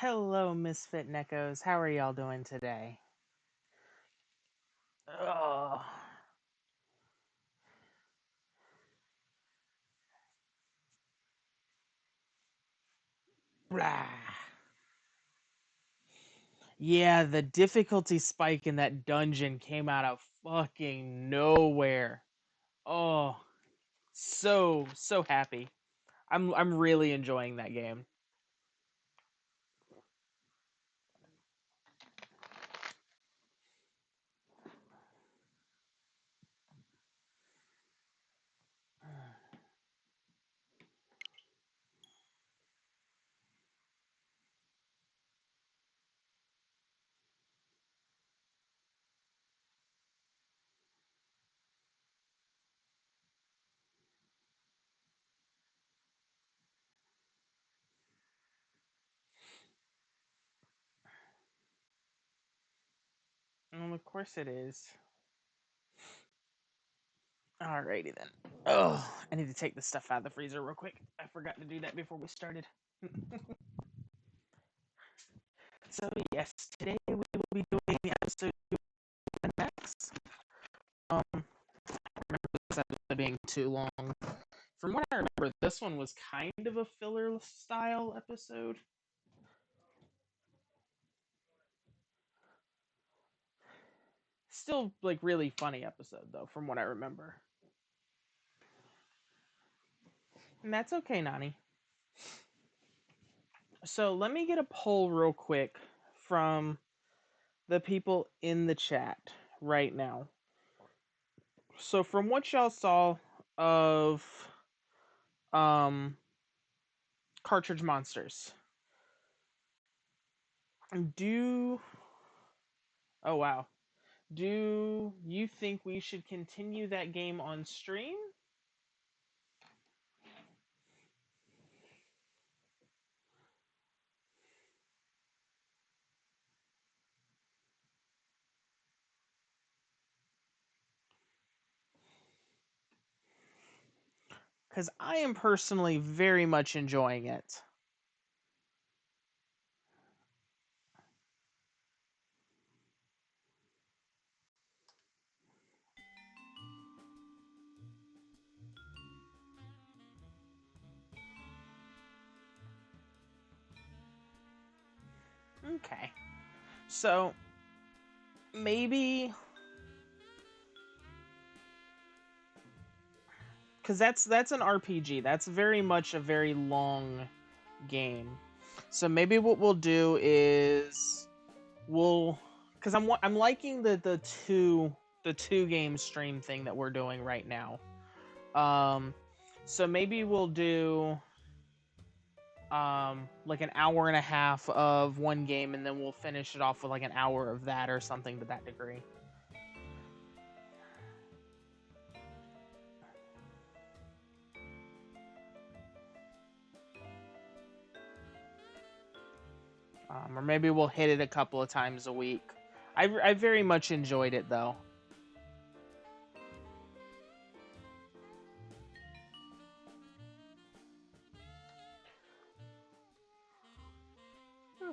Hello, Misfit Neckos. How are y'all doing today? Oh, blah. Yeah, the difficulty spike in that dungeon came out of fucking nowhere. Oh, so happy. I'm really enjoying that game. Of course it is. Alrighty then. Oh, I need to take this stuff out of the freezer real quick. I forgot to do that before we started. So yes, today we will be doing the episode of Max. Remember this episode being too long. From what I remember, this one was kind of a filler style episode. Still, like, really funny episode, though, from what I remember. And that's okay, Nani. So let me get a poll real quick from the people in the chat right now. So from what y'all saw of um Cartridge Monsters, do oh wow. Do you think we should continue that game on stream? Because I am personally very much enjoying it. Okay. So maybe because that's an RPG. That's very much a very long game. So maybe what we'll do is we'll because I'm liking the two game stream thing that we're doing right now. Um, so maybe we'll do like an hour and a half of one game, and then we'll finish it off with like an hour of that or something to that degree. Or maybe we'll hit it a couple of times a week. I very much enjoyed it though. Hmm.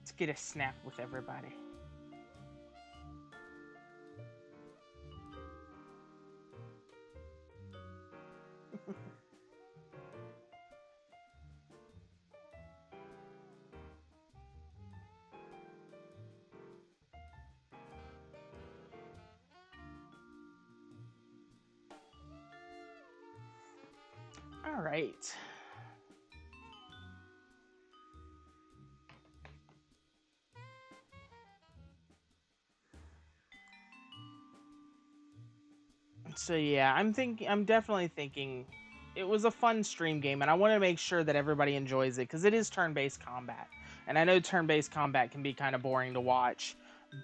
Let's get a snap with everybody. All right. So yeah, I'm definitely thinking it was a fun stream game, and I want to make sure that everybody enjoys it because it is turn-based combat, and I know turn-based combat can be kind of boring to watch,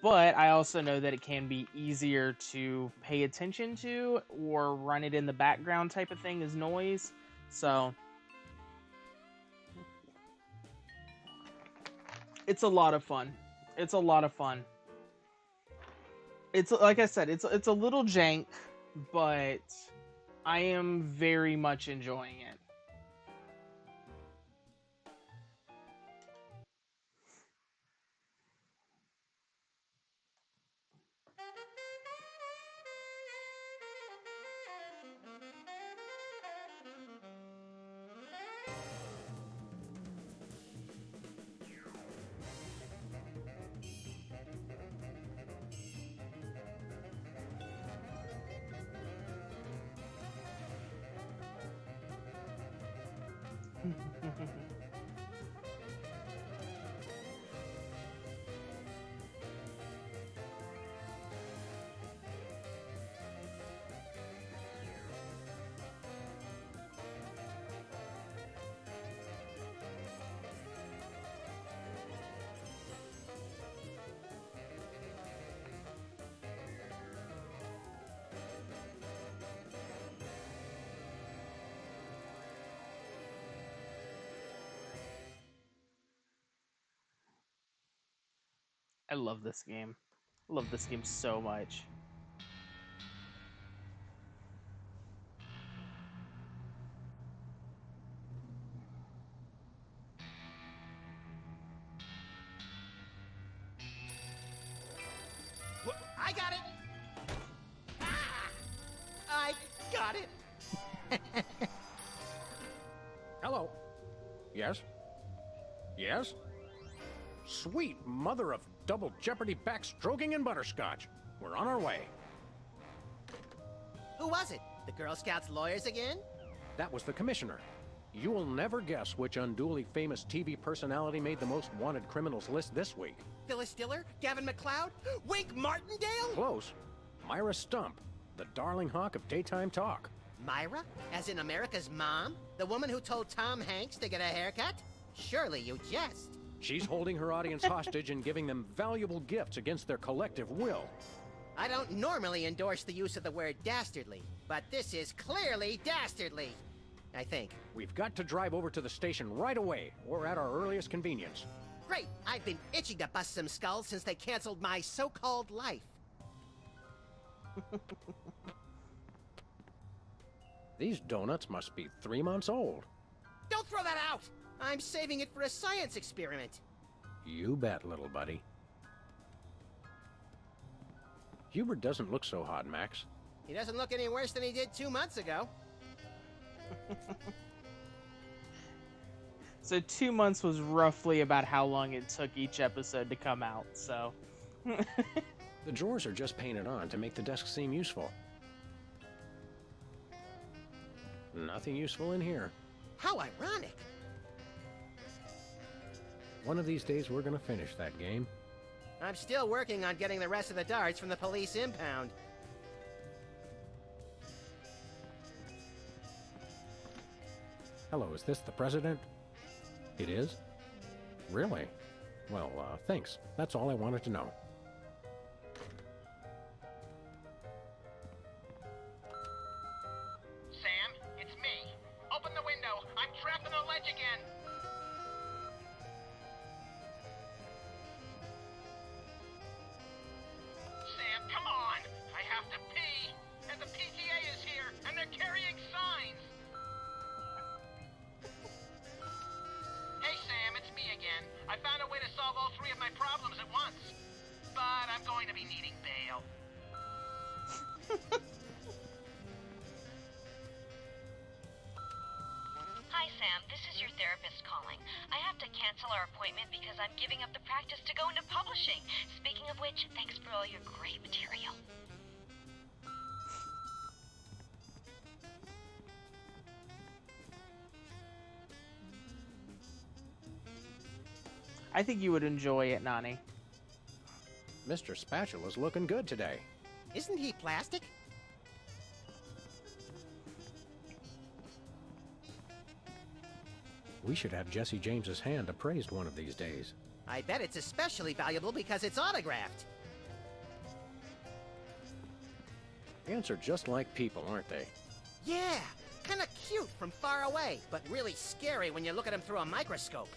but I also know that it can be easier to pay attention to or run it in the background type of thing as noise. So it's a lot of fun. It's a lot of fun. It's like I said, it's a little jank, but I am very much enjoying it. I love this game. I love this game so much. I got it! Ah! I got it! Hello. Yes? Yes? Sweet mother of double jeopardy backstroking and butterscotch. We're on our way. Who was it? The Girl Scouts lawyers again? That was the commissioner. You will never guess which unduly famous TV personality made the most wanted criminals list this week. Phyllis Diller? Gavin McLeod? Wink Martindale? Close. Myra Stump, the darling hawk of daytime talk. Myra? As in America's mom? The woman who told Tom Hanks to get a haircut? Surely you jest. She's holding her audience hostage and giving them valuable gifts against their collective will. I don't normally endorse the use of the word dastardly, but this is clearly dastardly. I think. We've got to drive over to the station right away, or at our earliest convenience. Great! I've been itching to bust some skulls since they canceled my so-called life. These donuts must be 3 months old. Don't throw that out! I'm saving it for a science experiment. You bet, little buddy. Hubert doesn't look so hot, Max. He doesn't look any worse than he did 2 months ago. So 2 months was roughly about how long it took each episode to come out, so... The drawers are just painted on to make the desk seem useful. Nothing useful in here. How ironic. One of these days we're gonna finish that game. I'm still working on getting the rest of the darts from the police impound. Hello, is this the president? It is? Really? Well, thanks. That's all I wanted to know. Sam, it's me. Open the window. I'm trapped on a ledge again. Sam, come on. I have to pee. And the PTA is here, and they're carrying signs. Hey, Sam, it's me again. I found a way to solve all three of my problems at once. But I'm going to be needing bail. Hi, Sam. This is your therapist calling. I have to cancel our appointment because I'm giving up the practice to go into publishing. Speaking of which, thanks for all your great material. I think you would enjoy it, Nani. Mr. Spatula's looking good today. Isn't he plastic? We should have Jesse James's hand appraised one of these days. I bet it's especially valuable because it's autographed. Ants are just like people, aren't they? Yeah, kinda cute from far away, but really scary when you look at them through a microscope.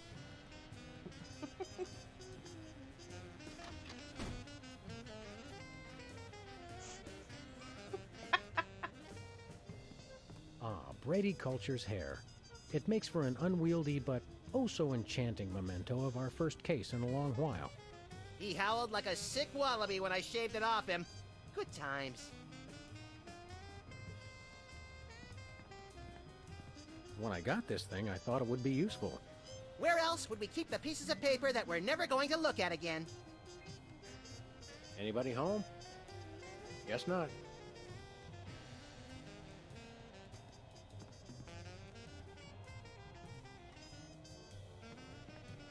Brady Culture's hair. It makes for an unwieldy but oh so enchanting memento of our first case in a long while. He howled like a sick wallaby when I shaved it off him. Good times. When I got this thing, I thought it would be useful. Where else would we keep the pieces of paper that we're never going to look at again? Anybody home? Guess not.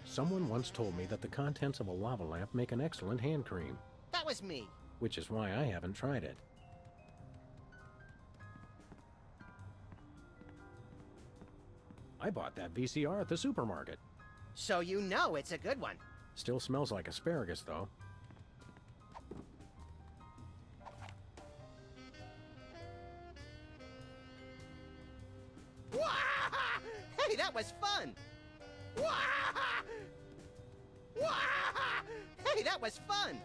Someone once told me that the contents of a lava lamp make an excellent hand cream, That was me. which is why I haven't tried it. I bought that VCR at the supermarket. So you know it's a good one. Still smells like asparagus, though. Hey, that was fun! Hey, that was fun!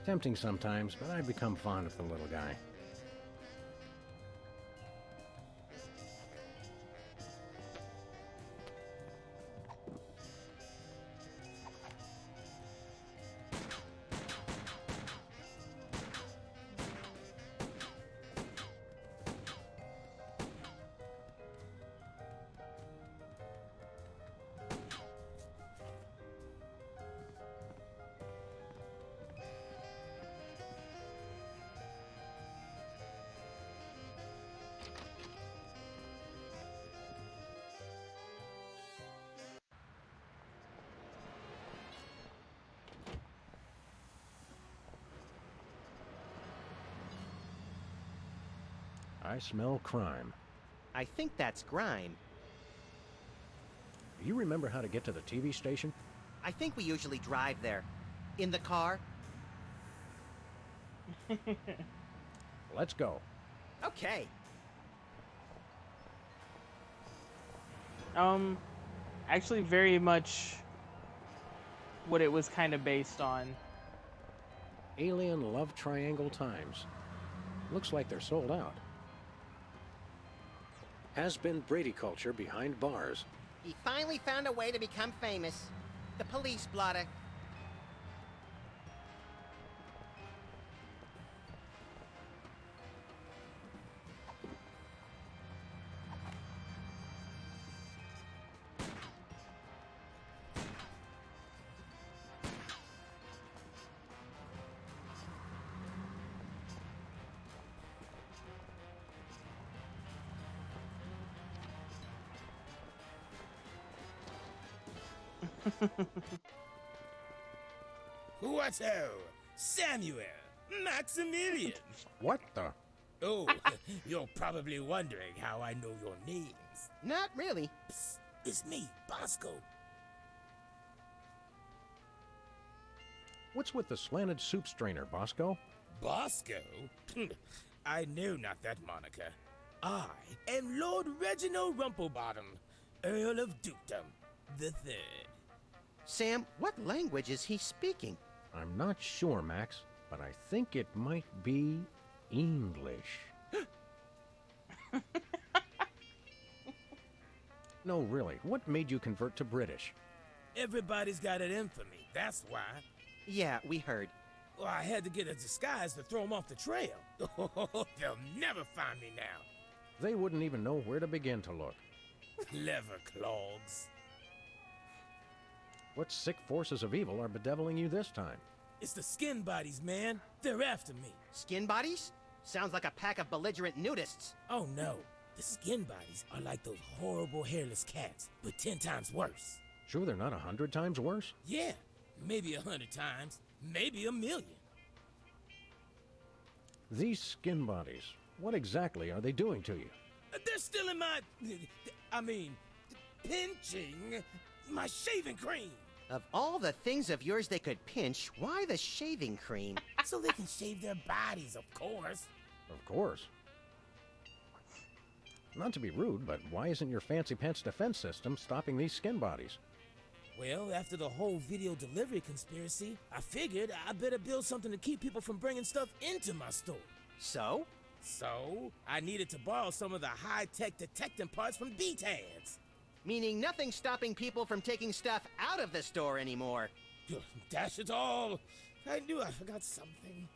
Tempting sometimes, but I've become fond of the little guy. I smell crime. I think that's grime. Do you remember how to get to the TV station? I think we usually drive there. In the car? Let's go. Okay. Actually very much what it was kind of based on. Alien Love Triangle Times. Looks like they're sold out. Has been Brady Culture behind bars. He finally found a way to become famous. The police blotter. What ho? Samuel! Maximilian! What the? Oh, you're probably wondering how I know your names. Not really. Psst, it's me, Bosco. What's with the slanted soup strainer, Bosco? Bosco? I know not that moniker. I am Lord Reginald Rumplebottom, Earl of Dukedom the Third. Sam, what language is he speaking? I'm not sure, Max, but I think it might be English. No, really, what made you convert to British? Everybody's got it in for me, that's why. Yeah, we heard. Well, I had to get a disguise to throw them off the trail. They'll never find me now. They wouldn't even know where to begin to look. Clever clogs. What sick forces of evil are bedeviling you this time? It's the skin bodies, man. They're after me. Skin bodies? Sounds like a pack of belligerent nudists. Oh no. The skin bodies are like those horrible hairless cats, but 10 times worse. Sure they're not 100 times worse? Yeah, maybe 100 times, maybe 1,000,000. These skin bodies, what exactly are they doing to you? They're stealing pinching my shaving cream. Of all the things of yours they could pinch, why the shaving cream? So they can shave their bodies, of course. Of course. Not to be rude, but why isn't your fancy pants defense system stopping these skin bodies? Well, after the whole video delivery conspiracy, I figured I better build something to keep people from bringing stuff into my store. So? So, I needed to borrow some of the high-tech detecting parts from B-Tads. Meaning nothing stopping people from taking stuff out of the store anymore. Dash it all! I knew I forgot something.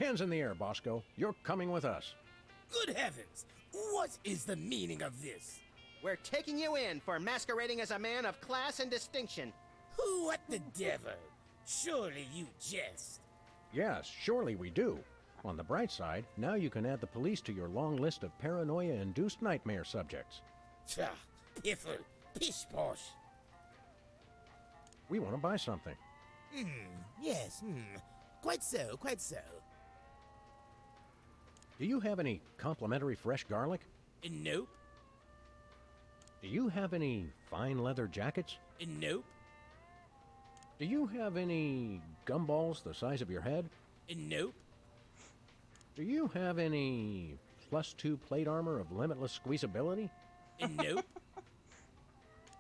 Hands in the air, Bosco. You're coming with us. Good heavens! What is the meaning of this? We're taking you in for masquerading as a man of class and distinction. What the devil? Surely you jest. Yes, surely we do. On the bright side, now you can add the police to your long list of paranoia-induced nightmare subjects. Tch, piffle, pish-posh. We want to buy something. Yes, quite so, quite so. Do you have any complimentary fresh garlic? Nope, Do you have any fine leather jackets? nope, Do you have any gumballs the size of your head? nope, Do you have any +2 plate armor of limitless squeezability? nope,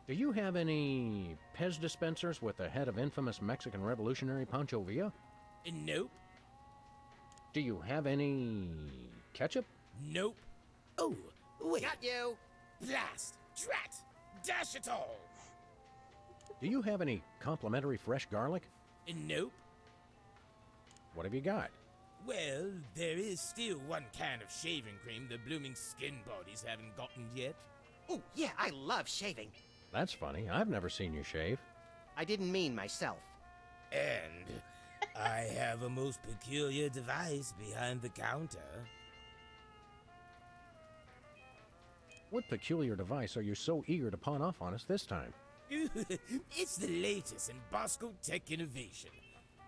Do you have any Pez dispensers with the head of infamous Mexican revolutionary Pancho Villa? nope, Do you have any ketchup? nope. Oh, wait. Got you! Blast! Drat! Dash it all! Do you have any complimentary fresh garlic? Nope. What have you got? Well, there is still one can of shaving cream the blooming skin bodies haven't gotten yet. Oh, yeah, I love shaving. That's funny. I've never seen you shave. I didn't mean myself. And I have a most peculiar device behind the counter. What peculiar device are you so eager to pawn off on us this time? It's the latest in Bosco tech innovation.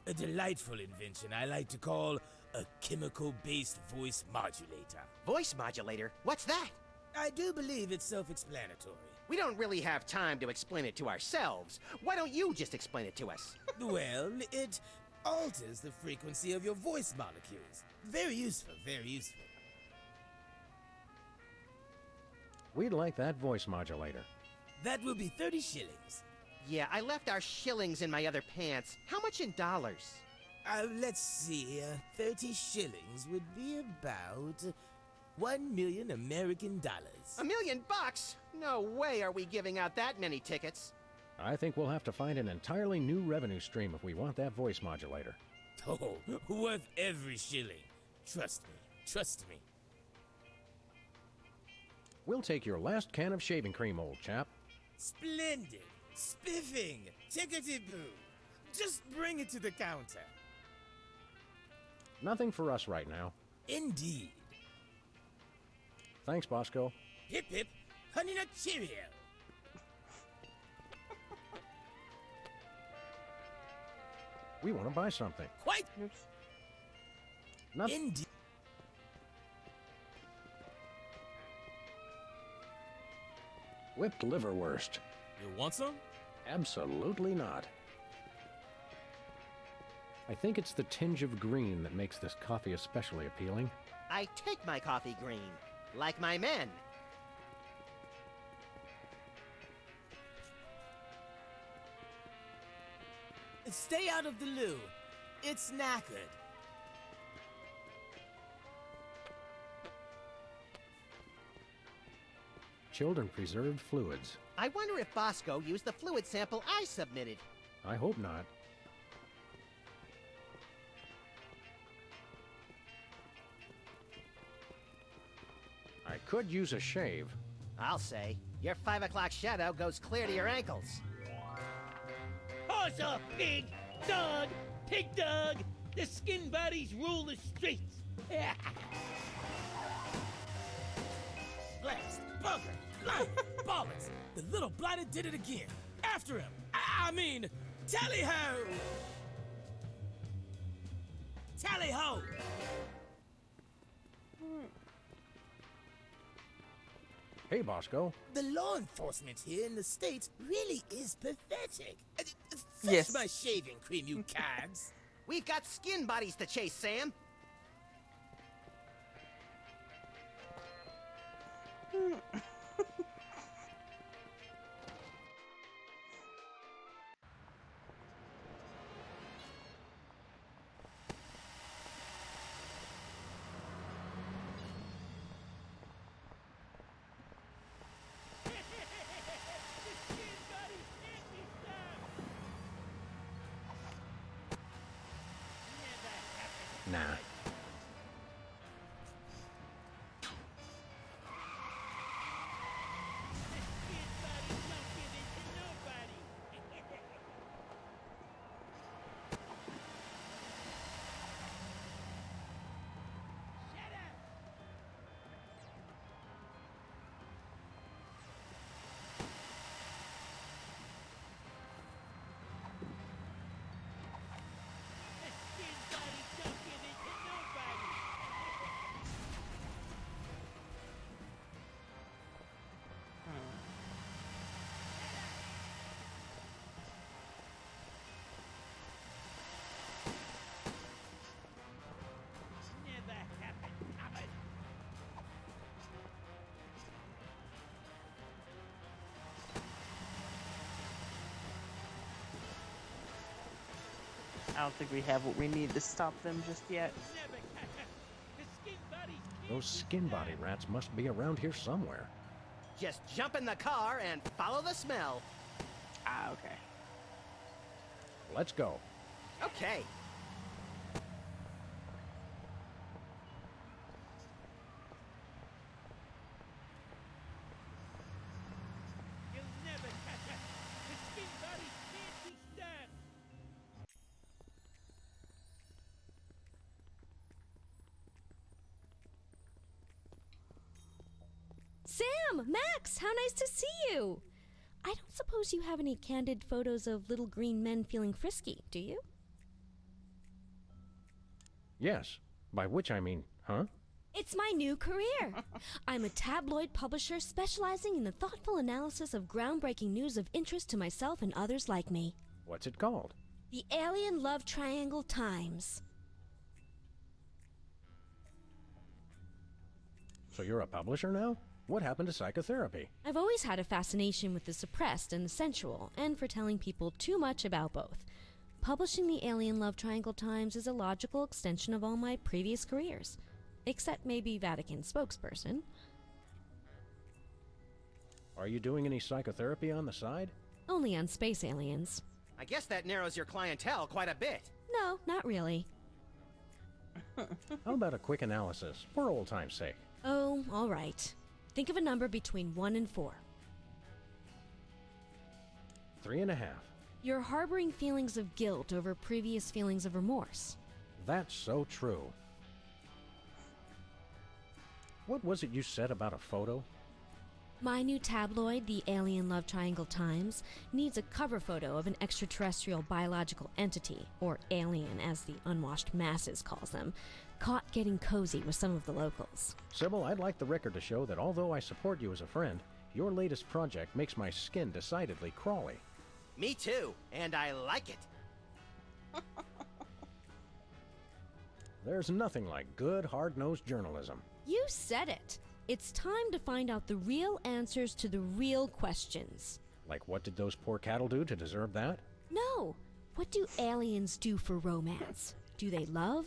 A delightful invention I like to call a chemical-based voice modulator. Voice modulator? What's that? I do believe it's self-explanatory. We don't really have time to explain it to ourselves. Why don't you just explain it to us? Well, it alters the frequency of your voice molecules. Very useful, very useful. We'd like that voice modulator. That will be 30 shillings. Yeah, I left our shillings in my other pants. How much in dollars? Let's see. 30 shillings would be about 1 million American dollars. $1 million? No way are we giving out that many tickets. I think we'll have to find an entirely new revenue stream if we want that voice modulator. Oh, worth every shilling. Trust me. Trust me. We'll take your last can of shaving cream, old chap. Splendid. Spiffing. Tickety-boo. Just bring it to the counter. Nothing for us right now. Indeed. Thanks, Bosco. Hip hip. Honey Nut Cheerio. We want to buy something. Quite Nothing. indeed. Whipped liverwurst. You want some? Absolutely not. I think it's the tinge of green that makes this coffee especially appealing. I take my coffee green, like my men. Stay out of the loo. It's knackered. Chilled and preserved fluids. I wonder if Bosco used the fluid sample I submitted. I hope not. I could use a shave. I'll say. Your 5 o'clock shadow goes clear to your ankles. Horse or pig, dog, pig dog, the skin bodies rule the streets. Blast, bugger, blind, bollocks. The little blighted did it again. After him. I mean, tally-ho! Tally-ho! Hey, Bosco. The law enforcement here in the States really is pathetic. Fetch Yes. my shaving cream, you cads. We've got skin bodies to chase, Sam. Nah. The skin bodies don't give in to nobody. Shut up! The skin bodies don't give in to nobody. Never happened, Thomas. I don't think we have what we need to stop them just yet. Never catch up. The skin bodies can't Those skin body rats must be around here somewhere. Just jump in the car and follow the smell. Ah, okay. Let's go. Okay. You'll never catch us. The skin bodies can't be stopped. Sam! Max! How nice to see you! I don't suppose you have any candid photos of little green men feeling frisky, do you? Yes. By which I mean, huh? It's my new career. I'm a tabloid publisher specializing in the thoughtful analysis of groundbreaking news of interest to myself and others like me. What's it called? The Alien Love Triangle Times. So you're a publisher now? What happened to psychotherapy? I've always had a fascination with the suppressed and the sensual, and for telling people too much about both. Publishing the Alien Love Triangle Times is a logical extension of all my previous careers. Except maybe Vatican spokesperson. Are you doing any psychotherapy on the side? Only on space aliens. I guess that narrows your clientele quite a bit. No, not really. How about a quick analysis, for old time's sake? Oh, all right. Think of a number between 1 and 4. 3.5. You're harboring feelings of guilt over previous feelings of remorse. That's so true. What was it you said about a photo? My new tabloid, the Alien Love Triangle Times, needs a cover photo of an extraterrestrial biological entity, or alien as the unwashed masses calls them, caught getting cozy with some of the locals. Sybil, I'd like the record to show that although I support you as a friend, your latest project makes my skin decidedly crawly. Me too, and I like it. There's nothing like good, hard-nosed journalism. You said it. It's time to find out the real answers to the real questions. Like, what did those poor cattle do to deserve that? No. What do aliens do for romance? Do they love?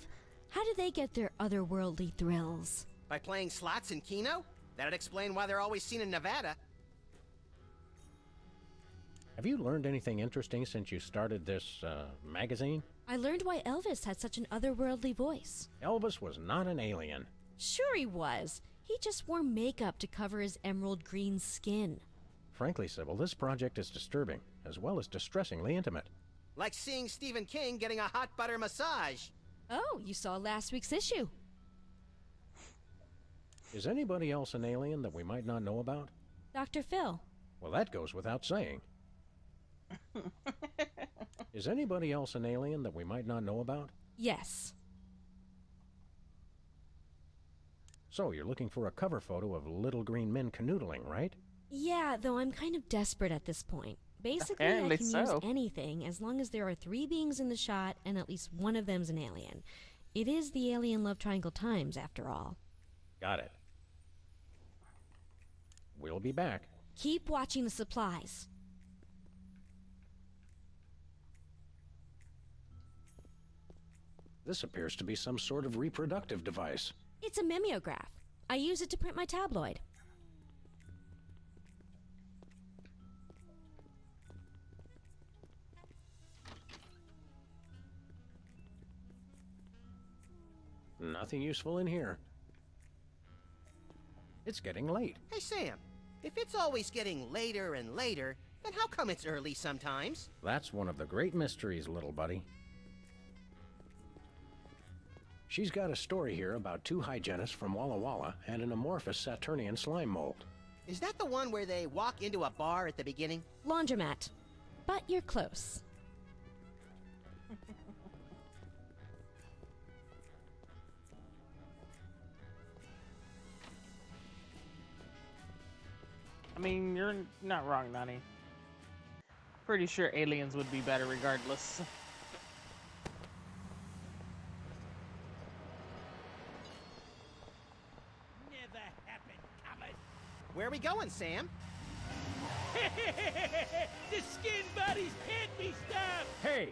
How do they get their otherworldly thrills? By playing slots in Keno? That'd explain why they're always seen in Nevada. Have you learned anything interesting since you started this, magazine? I learned why Elvis had such an otherworldly voice. Elvis was not an alien. Sure he was. He just wore makeup to cover his emerald green skin. Frankly, Sybil, this project is disturbing, as well as distressingly intimate. Like seeing Stephen King getting a hot butter massage. Oh, you saw last week's issue. Is anybody else an alien that we might not know about? Dr. Phil. Well, that goes without saying. Is anybody else an alien that we might not know about? Yes. So, you're looking for a cover photo of little green men canoodling, right? Yeah, though I'm kind of desperate at this point. Basically, I Apparently can use so. anything as long as there are 3 beings in the shot and at least one of them's an alien. It is the Alien Love Triangle Times, after all. Got it. We'll be back. Keep watching the supplies. This appears to be some sort of reproductive device. It's a mimeograph. I use it to print my tabloid. Nothing useful in here. It's getting late. Hey, Sam, if it's always getting later and later, then how come it's early sometimes? That's one of the great mysteries, little buddy. She's got a story here about two hygienists from Walla Walla and an amorphous Saturnian slime mold. Is that the one where they walk into a bar at the beginning? Laundromat. But you're close. I mean, you're not wrong, Nani. Pretty sure aliens would be better regardless. Never happened, Thomas. Where are we going, Sam? The skin bodies can't be stopped. Hey!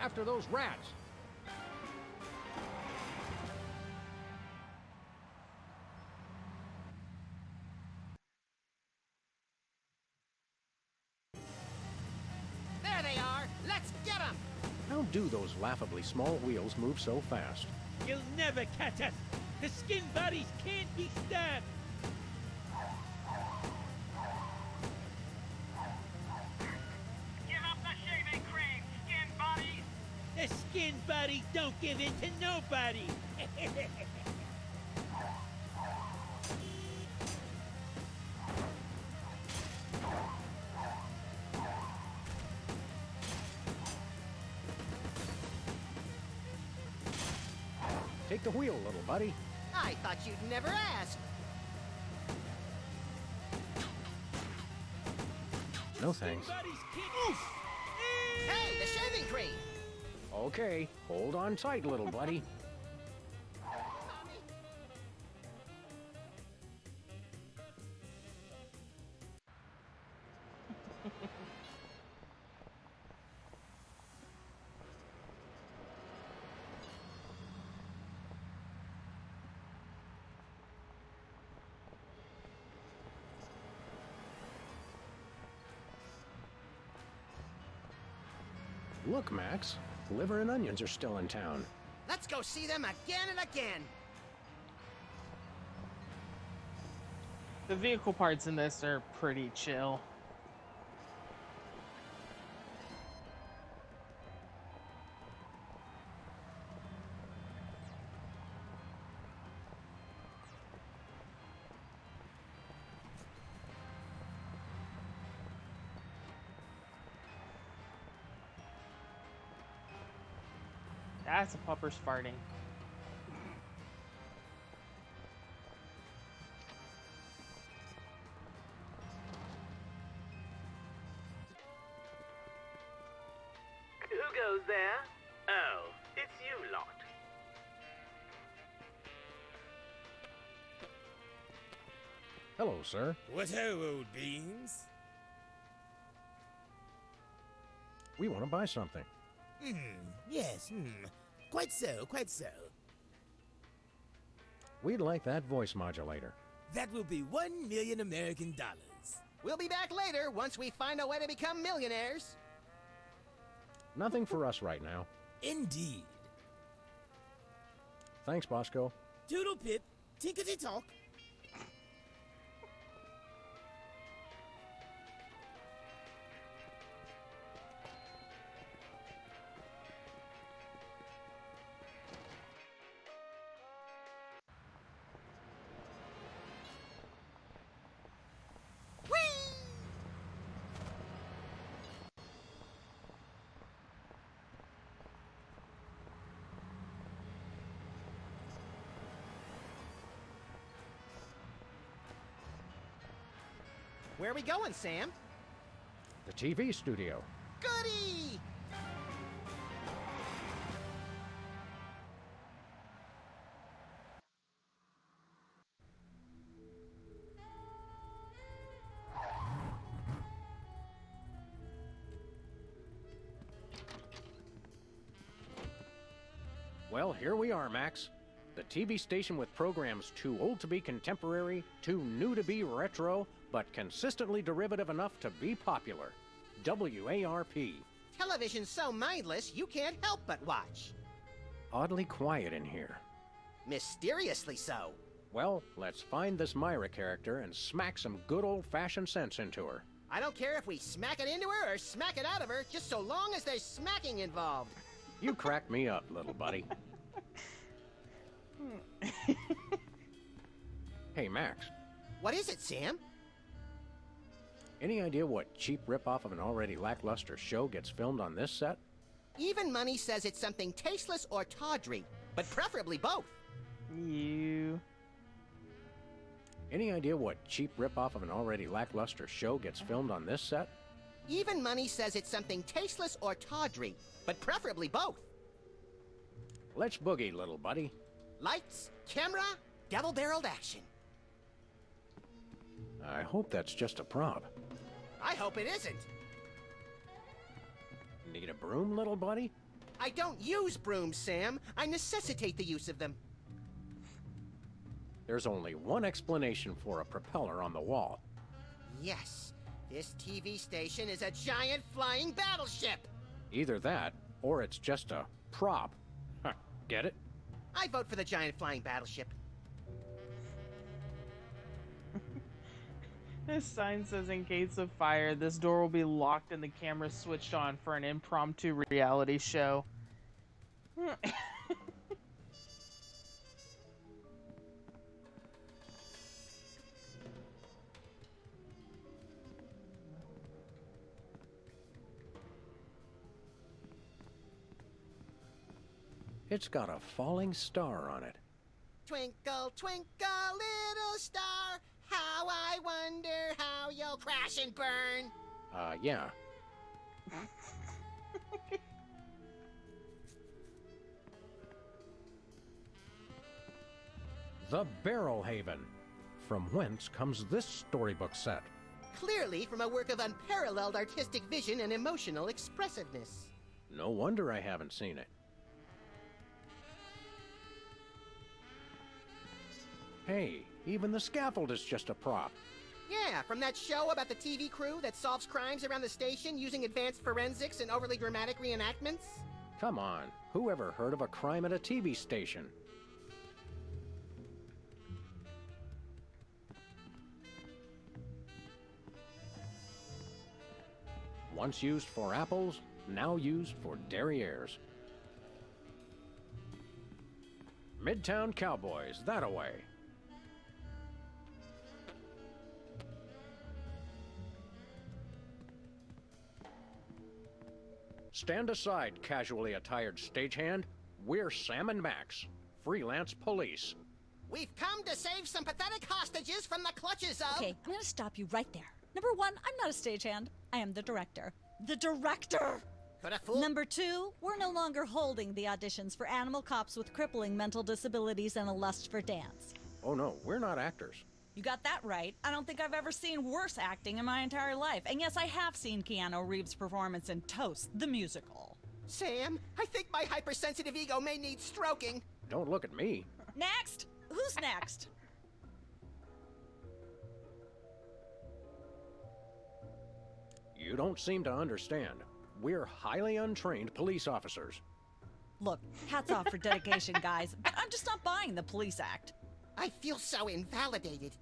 After those rats! There they are! Let's get them! How do those laughably small wheels move so fast? You'll never catch us. The skin bodies can't be stopped. Give up the shaving cream, skin bodies! The skin bodies don't give in to nobody. Take the wheel, little buddy. I thought you'd never ask. No thanks. Bodies can't. Oof! Hey, the shaving cream! Okay, hold on tight, little buddy. Look, Max. Liver and onions are still in town. Let's go see them again and again! The vehicle parts in this are pretty chill. That's a pupper's farting. Who goes there? Oh, it's you lot. Hello, sir. What ho, old beans? We want to buy something. Yes, Quite so, quite so. We'd like that voice modulator. That will be 1 million American dollars. We'll be back later once we find a way to become millionaires. Nothing for us right now. Indeed. Thanks, Bosco. Toodle pip, tinkety talk. Where are we going, Sam? The TV studio. Goody! Well, here we are, Max. The TV station with programs too old to be contemporary, too new to be retro, but consistently derivative enough to be popular. WARP. Television's so mindless, you can't help but watch. oddly quiet in here. Mysteriously so. Well, let's find this Myra character and smack some good old-fashioned sense into her. I don't care if we smack it into her or smack it out of her, just so long as there's smacking involved. You crack me up, little buddy. Hey, Max. What is it, Sam? Any idea what cheap ripoff of an already lackluster show gets filmed on this set? Even money says it's something tasteless or tawdry, but preferably both. You. Any idea what cheap ripoff of an already lackluster show gets filmed on this set? Even money says it's something tasteless or tawdry, but preferably both. Let's boogie, little buddy. Lights, camera, double-barreled action. I hope that's just a prop. I hope it isn't. Need a broom, little buddy? I don't use brooms, Sam. I necessitate the use of them. There's only one explanation for a propeller on the wall. Yes, this TV station is a giant flying battleship. Either that, or it's just a prop. Huh, get it? I vote for the giant flying battleship. This sign says, in case of fire, this door will be locked and the camera switched on for an impromptu reality show. It's got a falling star on it. Twinkle, twinkle, little star, how I wonder how you'll crash and burn. Yeah. The Barrel Haven. From whence comes this storybook set? Clearly from a work of unparalleled artistic vision and emotional expressiveness. No wonder I haven't seen it. Hey, even the scaffold is just a prop. Yeah, from that show about the TV crew that solves crimes around the station using advanced forensics and overly dramatic reenactments. Come on, who ever heard of a crime at a TV station? Once used for apples, now used for derrieres. Midtown Cowboys, that-a-way. Stand aside, casually attired stagehand. We're Sam and Max, freelance police. We've come to save some pathetic hostages from the clutches of... Okay, I'm gonna stop you right there. Number one, I'm not a stagehand. I am the director. The director! Coulda fooled... Number two, we're no longer holding the auditions for animal cops with crippling mental disabilities and a lust for dance. Oh no, we're not actors. You got that right. I don't think I've ever seen worse acting in my entire life. And yes, I have seen Keanu Reeves' performance in Toast, the musical. Sam, I think my hypersensitive ego may need stroking. Don't look at me. Next! Who's next? You don't seem to understand. We're highly untrained police officers. Look, hats off for dedication, guys, but I'm just not buying the police act. I feel so invalidated.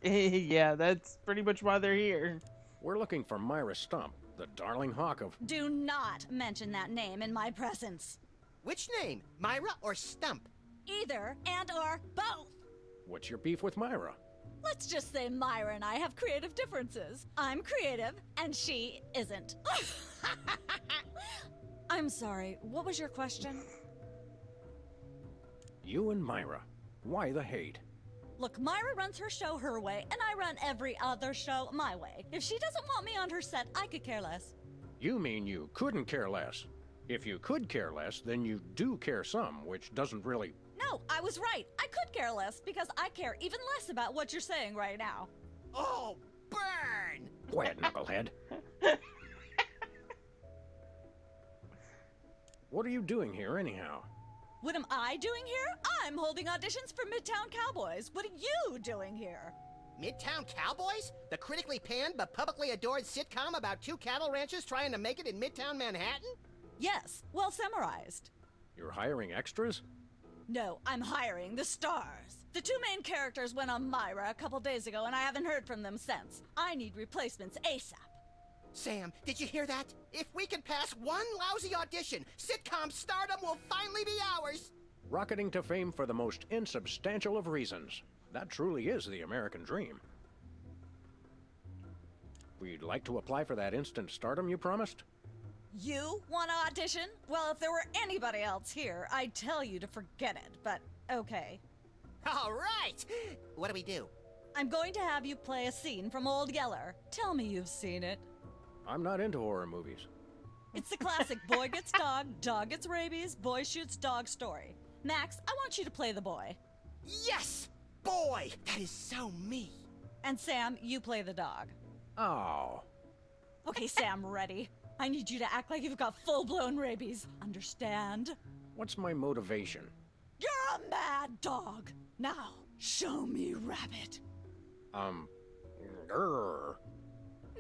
Yeah, that's pretty much why they're here. We're looking for Myra Stump, the darling hawk of... Do not mention that name in my presence. Which name, Myra or Stump? Either and or both. What's your beef with Myra? Let's just say Myra and I have creative differences. I'm creative, and she isn't. I'm sorry, what was your question? You and Myra. Why the hate? Look, Myra runs her show her way, and I run every other show my way. If she doesn't want me on her set, I could care less. You mean you couldn't care less? If you could care less, then you do care some, which doesn't really... No, I was right. I could care less, because I care even less about what you're saying right now. Oh, burn! Quiet, knucklehead. What are you doing here, anyhow? What am I doing here? I'm holding auditions for Midtown Cowboys. What are you doing here? Midtown Cowboys? The critically panned but publicly adored sitcom about two cattle ranchers trying to make it in Midtown Manhattan? Yes, well summarized. You're hiring extras? No, I'm hiring the stars. The two main characters went on Myra a couple days ago, and I haven't heard from them since. I need replacements ASAP. Sam, did you hear that? If we can pass one lousy audition, sitcom stardom will finally be ours! Rocketing to fame for the most insubstantial of reasons. That truly is the American dream. We'd like to apply for that instant stardom you promised? You want to audition? Well, if there were anybody else here, I'd tell you to forget it, but okay. All right! What do we do? I'm going to have you play a scene from Old Yeller. Tell me you've seen it. I'm not into horror movies. It's the classic boy gets dog gets rabies, boy shoots dog story. Max, I want you to play the boy. Yes! Boy! That is so me! And Sam, you play the dog. Oh. Okay, Sam, ready? I need you to act like you've got full-blown rabies. Understand? What's my motivation? You're a mad dog. Now, show me Rabbit. Grr.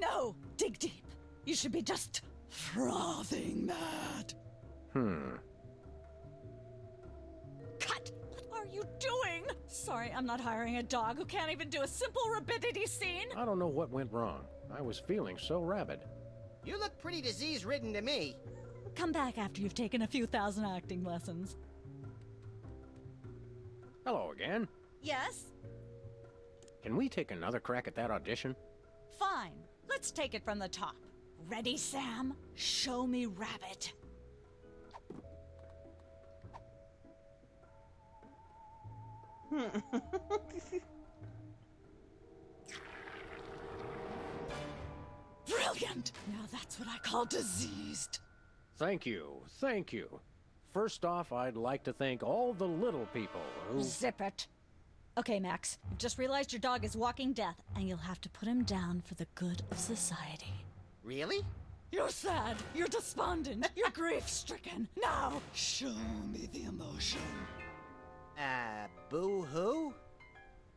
No, dig deep. You should be just frothing mad. Cut! What are you doing? Sorry, I'm not hiring a dog who can't even do a simple rabidity scene. I don't know what went wrong. I was feeling so rabid. You look pretty disease-ridden to me. Come back after you've taken a few thousand acting lessons. Hello again. Yes? Can we take another crack at that audition? Fine. Let's take it from the top. Ready, Sam? Show me Rabbit. Brilliant! Now that's what I call diseased. Thank you. Thank you. First off, I'd like to thank all the little people who... Zip it. Okay, Max. I've just realized your dog is walking death, and you'll have to put him down for the good of society. Really? You're sad. You're despondent. You're grief-stricken. Now, show me the emotion. Boo-hoo?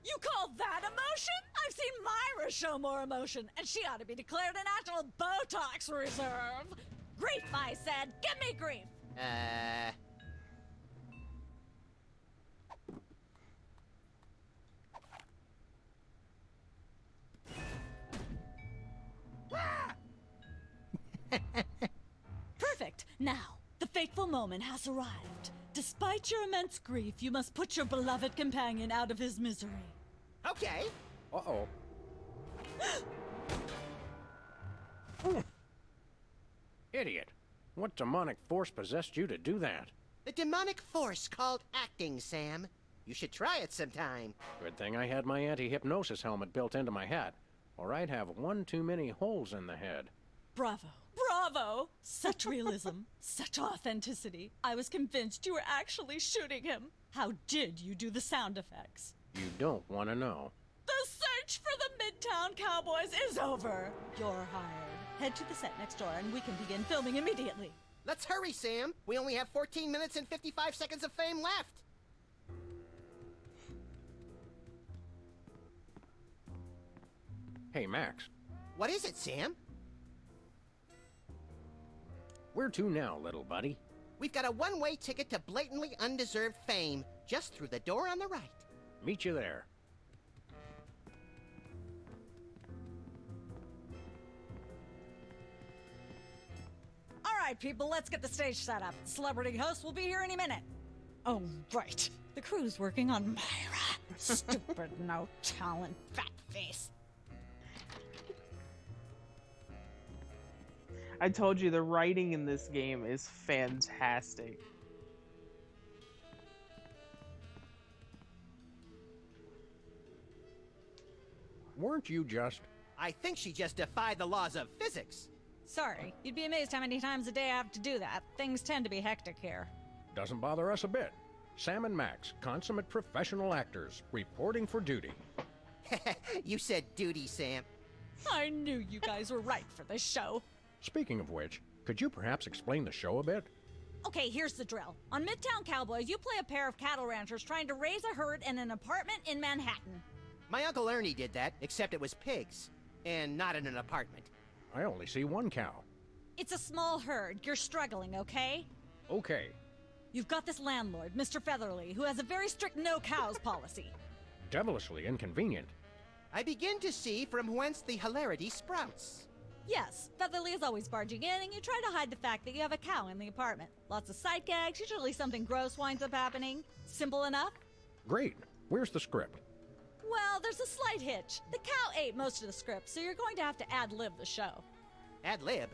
You call that emotion? I've seen Myra show more emotion, and she ought to be declared a national Botox reserve. Grief, I said. Give me grief. Perfect. Now, the fateful moment has arrived. Despite your immense grief, you must put your beloved companion out of his misery. Okay. Uh-oh. Idiot. What demonic force possessed you to do that? The demonic force called acting, Sam. You should try it sometime. Good thing I had my anti-hypnosis helmet built into my hat, or I'd have one too many holes in the head. Bravo. Bravo! Such realism, such authenticity. I was convinced you were actually shooting him. How did you do the sound effects? You don't want to know. The search for the Midtown Cowboys is over. You're hired. Head to the set next door and we can begin filming immediately. Let's hurry, Sam. We only have 14 minutes and 55 seconds of fame left. Hey, Max. What is it, Sam? Where to now, little buddy? We've got a one-way ticket to blatantly undeserved fame, just through the door on the right. Meet you there. All right, people, let's get the stage set up. Celebrity host will be here any minute. Oh, right. The crew's working on Myra. Stupid, no talent, fat face. I told you the writing in this game is fantastic. Weren't you just... I think she just defied the laws of physics. Sorry, you'd be amazed how many times a day I have to do that. Things tend to be hectic here. Doesn't bother us a bit. Sam and Max, consummate professional actors, reporting for duty. You said duty, Sam. I knew you guys were right for this show. Speaking of which, could you perhaps explain the show a bit? Okay, here's the drill. On Midtown Cowboys, you play a pair of cattle ranchers trying to raise a herd in an apartment in Manhattan. My Uncle Ernie did that, except it was pigs. And not in an apartment. I only see one cow. It's a small herd. You're struggling, okay? Okay. You've got this landlord, Mr. Featherly, who has a very strict no cows policy. Devilishly inconvenient. I begin to see from whence the hilarity sprouts. Yes, Featherly is always barging in, and you try to hide the fact that you have a cow in the apartment. Lots of sight gags, usually something gross winds up happening. Simple enough? Great. Where's the script? Well, there's a slight hitch. The cow ate most of the script, so you're going to have to ad-lib the show. Ad-lib?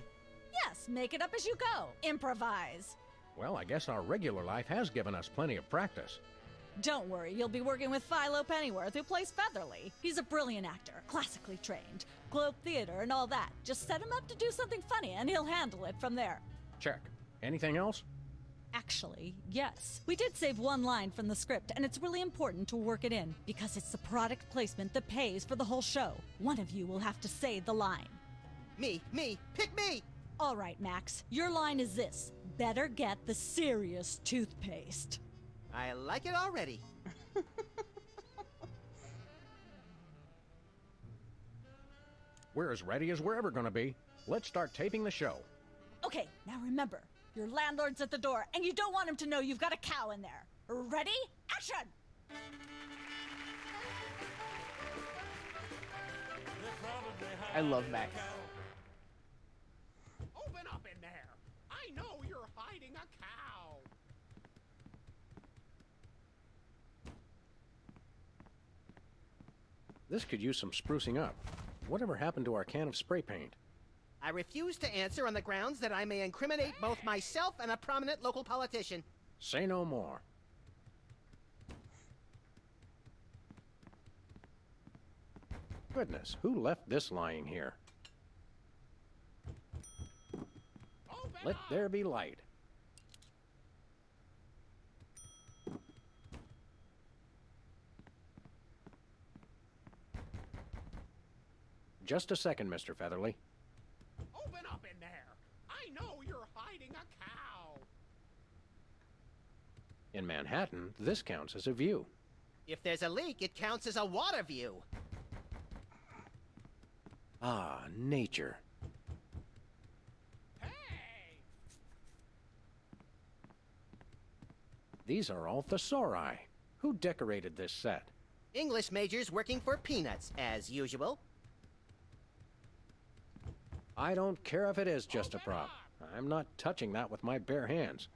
Yes, make it up as you go. Improvise. Well, I guess our regular life has given us plenty of practice. Don't worry, you'll be working with Philo Pennyworth, who plays Featherly. He's a brilliant actor, classically trained, Globe Theater and all that. Just set him up to do something funny, and he'll handle it from there. Check. Anything else? Actually, yes. We did save one line from the script, and it's really important to work it in, because it's the product placement that pays for the whole show. One of you will have to say the line. Me, pick me! All right, Max, your line is this. Better get the serious toothpaste. I like it already. We're as ready as we're ever gonna be. Let's start taping the show. Okay, now remember, your landlord's at the door, and you don't want him to know you've got a cow in there. Ready? Action! I love Max. Open up in there! I know you're hiding a cow! This could use some sprucing up. Whatever happened to our can of spray paint? I refuse to answer on the grounds that I may incriminate both myself and a prominent local politician. Say no more. Goodness, who left this lying here? Let there be light. Just a second, Mr. Featherly. Open up in there! I know you're hiding a cow! In Manhattan, this counts as a view. If there's a leak, it counts as a water view. Ah, nature. Hey! These are all thesauri. Who decorated this set? English majors working for peanuts, as usual. I don't care if it is just a prop. I'm not touching that with my bare hands.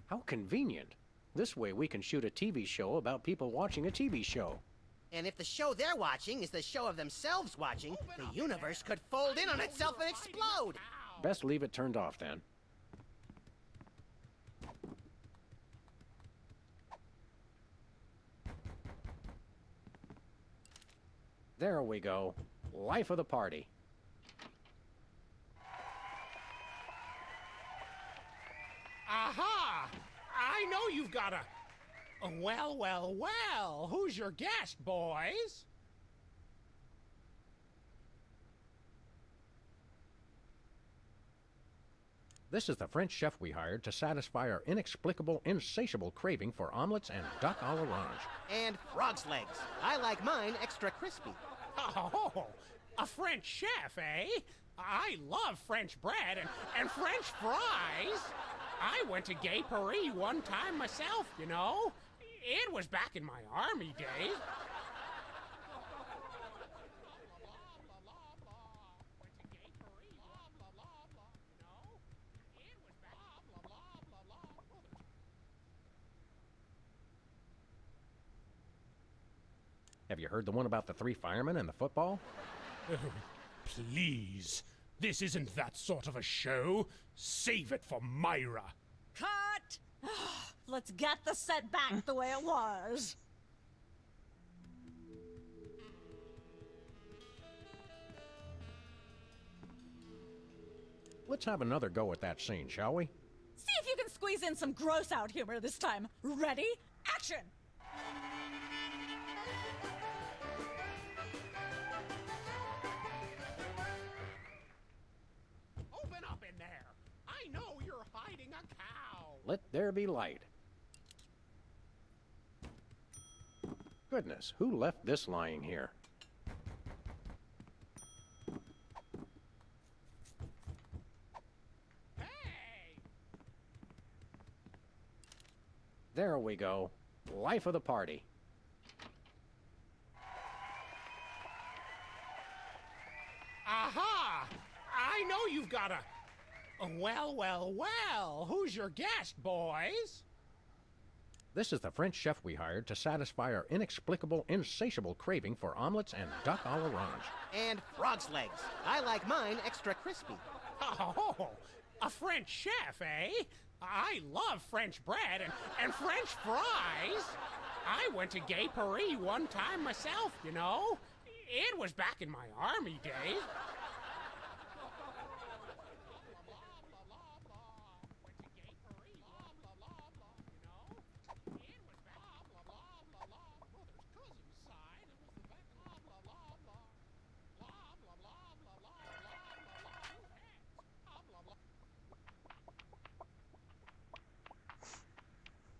How convenient. This way we can shoot a TV show about people watching a TV show. And if the show they're watching is the show of themselves watching, the universe could fold in on itself and explode! Best leave it turned off then. There we go. Life of the party. Aha! I know you've got a... Well, well, well. Who's your guest, boys? This is the French chef we hired to satisfy our inexplicable, insatiable craving for omelets and duck à l'orange. And frog's legs. I like mine extra crispy. Oh, a French chef, eh? I love French bread and French fries. I went to Gay Paris one time myself, you know. It was back in my army days. Have you heard the one about the 3 firemen and the football? Oh, please. This isn't that sort of a show. Save it for Myra. Cut! Let's get the set back the way it was. Let's have another go at that scene, shall we? See if you can squeeze in some gross out humor this time. Ready? Action! Open up in there. I know you're hiding a cow. Let there be light. Goodness, who left this lying here? There we go. Life of the party. Aha! I know you've got a... Well, well, well. Who's your guest, boys? This is the French chef we hired to satisfy our inexplicable, insatiable craving for omelets and duck à l'orange. And frog's legs. I like mine extra crispy. Oh, a French chef, eh? I love French bread and French fries. I went to Gay Paris one time myself, you know. It was back in my army days.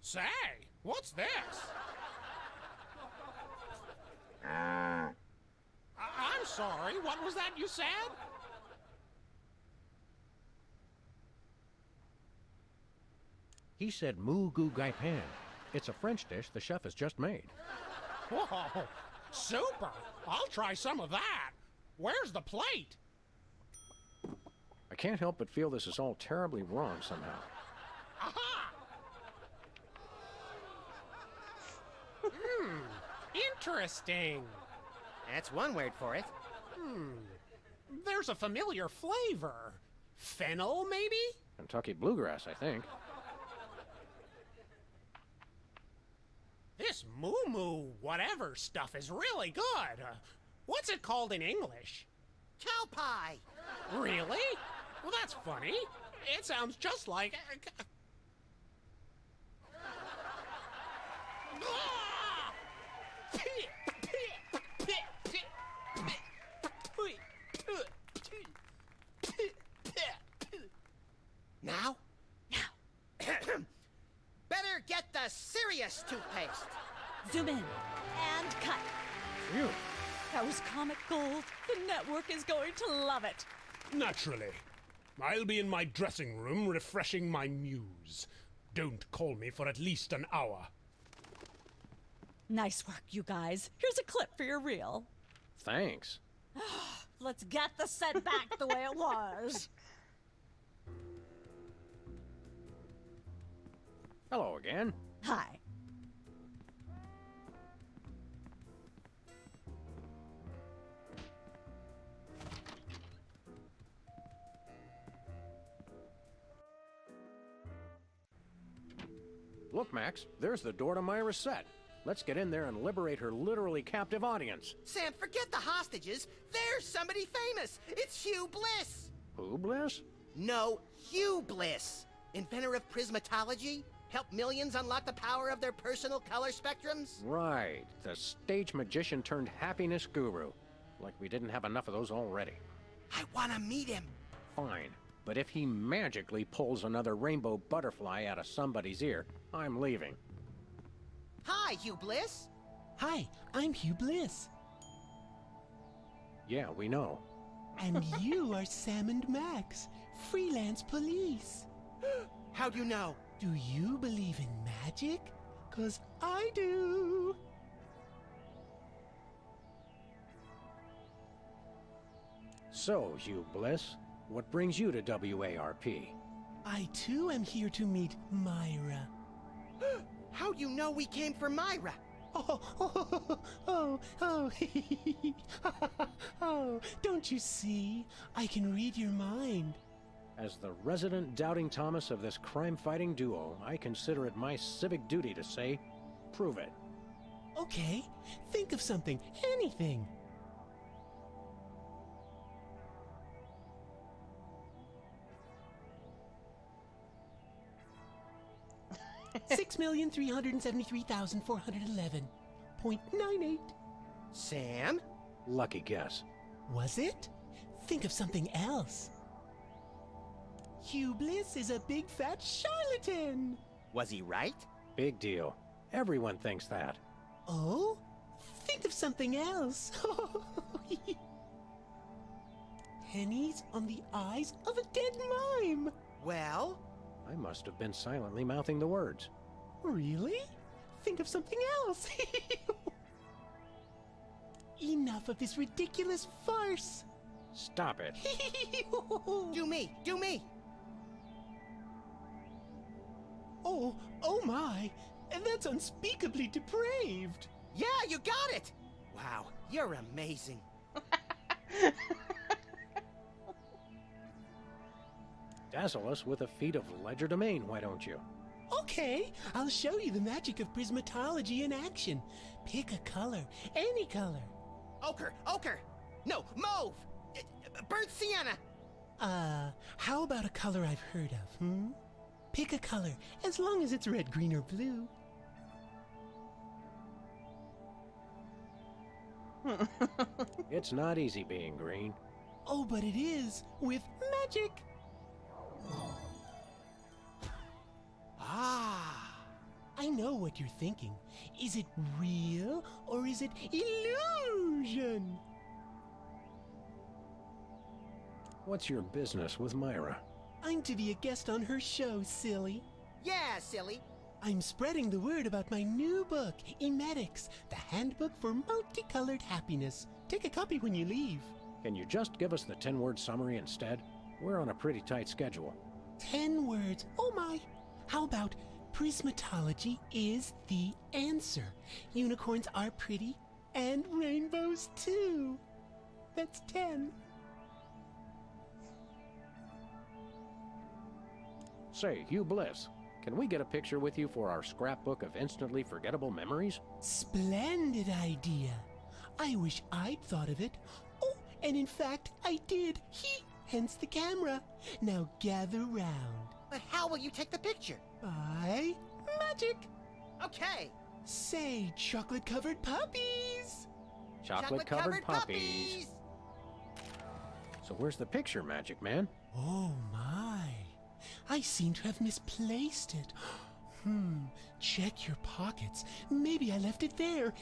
Say, what's this? I'm sorry, what was that you said? He said moo goo gai pan. It's a French dish the chef has just made. Whoa, super! I'll try some of that. Where's the plate? I can't help but feel this is all terribly wrong somehow. Aha! Interesting. That's one word for it. There's a familiar flavor. Fennel, maybe? Kentucky bluegrass, I think. This moo whatever stuff is really good. What's it called in English? Cow pie. Really? Well, that's funny. It sounds just like... Now? Now. Better get the serious toothpaste. Zoom in and cut. Phew. That was comic gold. The network is going to love it. Naturally. I'll be in my dressing room refreshing my muse. Don't call me for at least an hour. Nice work, you guys. Here's a clip for your reel. Thanks. Let's get the set back the way it was. Hello again. Hi. Look, Max, there's the door to Myra's set. Let's get in there and liberate her literally captive audience. Sam, forget the hostages. There's somebody famous. It's Hugh Bliss. Who, Bliss? No, Hugh Bliss. Inventor of prismatology. Helped millions unlock the power of their personal color spectrums. Right. The stage magician turned happiness guru. Like we didn't have enough of those already. I want to meet him. Fine. But if he magically pulls another rainbow butterfly out of somebody's ear, I'm leaving. Hi, Hugh Bliss. Hi, I'm Hugh Bliss. Yeah, we know. And you are Sam and Max, freelance police. How'd you know? Do you believe in magic? 'Cause I do. So, Hugh Bliss, what brings you to WARP? I too am here to meet Myra. How'd you know we came for Myra? Oh, don't you see? I can read your mind. As the resident doubting Thomas of this crime-fighting duo, I consider it my civic duty to say, prove it. Okay, think of something, anything. $6,373,411.98. Sam? Lucky guess. Was it? Think of something else. Hugh Bliss is a big fat charlatan. Was he right? Big deal. Everyone thinks that. Oh? think of something else. Pennies on the eyes of a dead mime. Well? I must have been silently mouthing the words. Really? Think of something else. Enough of this ridiculous farce. Stop it. Do me! Do me! Oh my. That's unspeakably depraved. Yeah, you got it! Wow, you're amazing. Dazzle us with a feat of legerdemain, why don't you? Okay, I'll show you the magic of prismatology in action. Pick a color, any color. Ochre! Ochre! No, mauve! Burnt sienna! How about a color I've heard of, Pick a color, as long as it's red, green, or blue. It's not easy being green. Oh, but it is, with magic! Ah! I know what you're thinking. Is it real, or is it illusion? What's your business with Myra? I'm to be a guest on her show, silly. Yeah, silly. I'm spreading the word about my new book, Emetics, the Handbook for Multicolored Happiness. Take a copy when you leave. Can you just give us the 10-word summary instead? We're on a pretty tight schedule. 10 words. Oh my! How about prismatology is the answer? Unicorns are pretty, and rainbows too. That's 10. Say, Hugh Bliss, can we get a picture with you for our scrapbook of instantly forgettable memories? Splendid idea. I wish I'd thought of it. Oh, and in fact, I did. Hence the camera. Now gather round. But how will you take the picture? By magic. Okay. Say, chocolate-covered puppies. Chocolate-covered puppies. So where's the picture, Magic Man? Oh my. I seem to have misplaced it. Check your pockets. Maybe I left it there.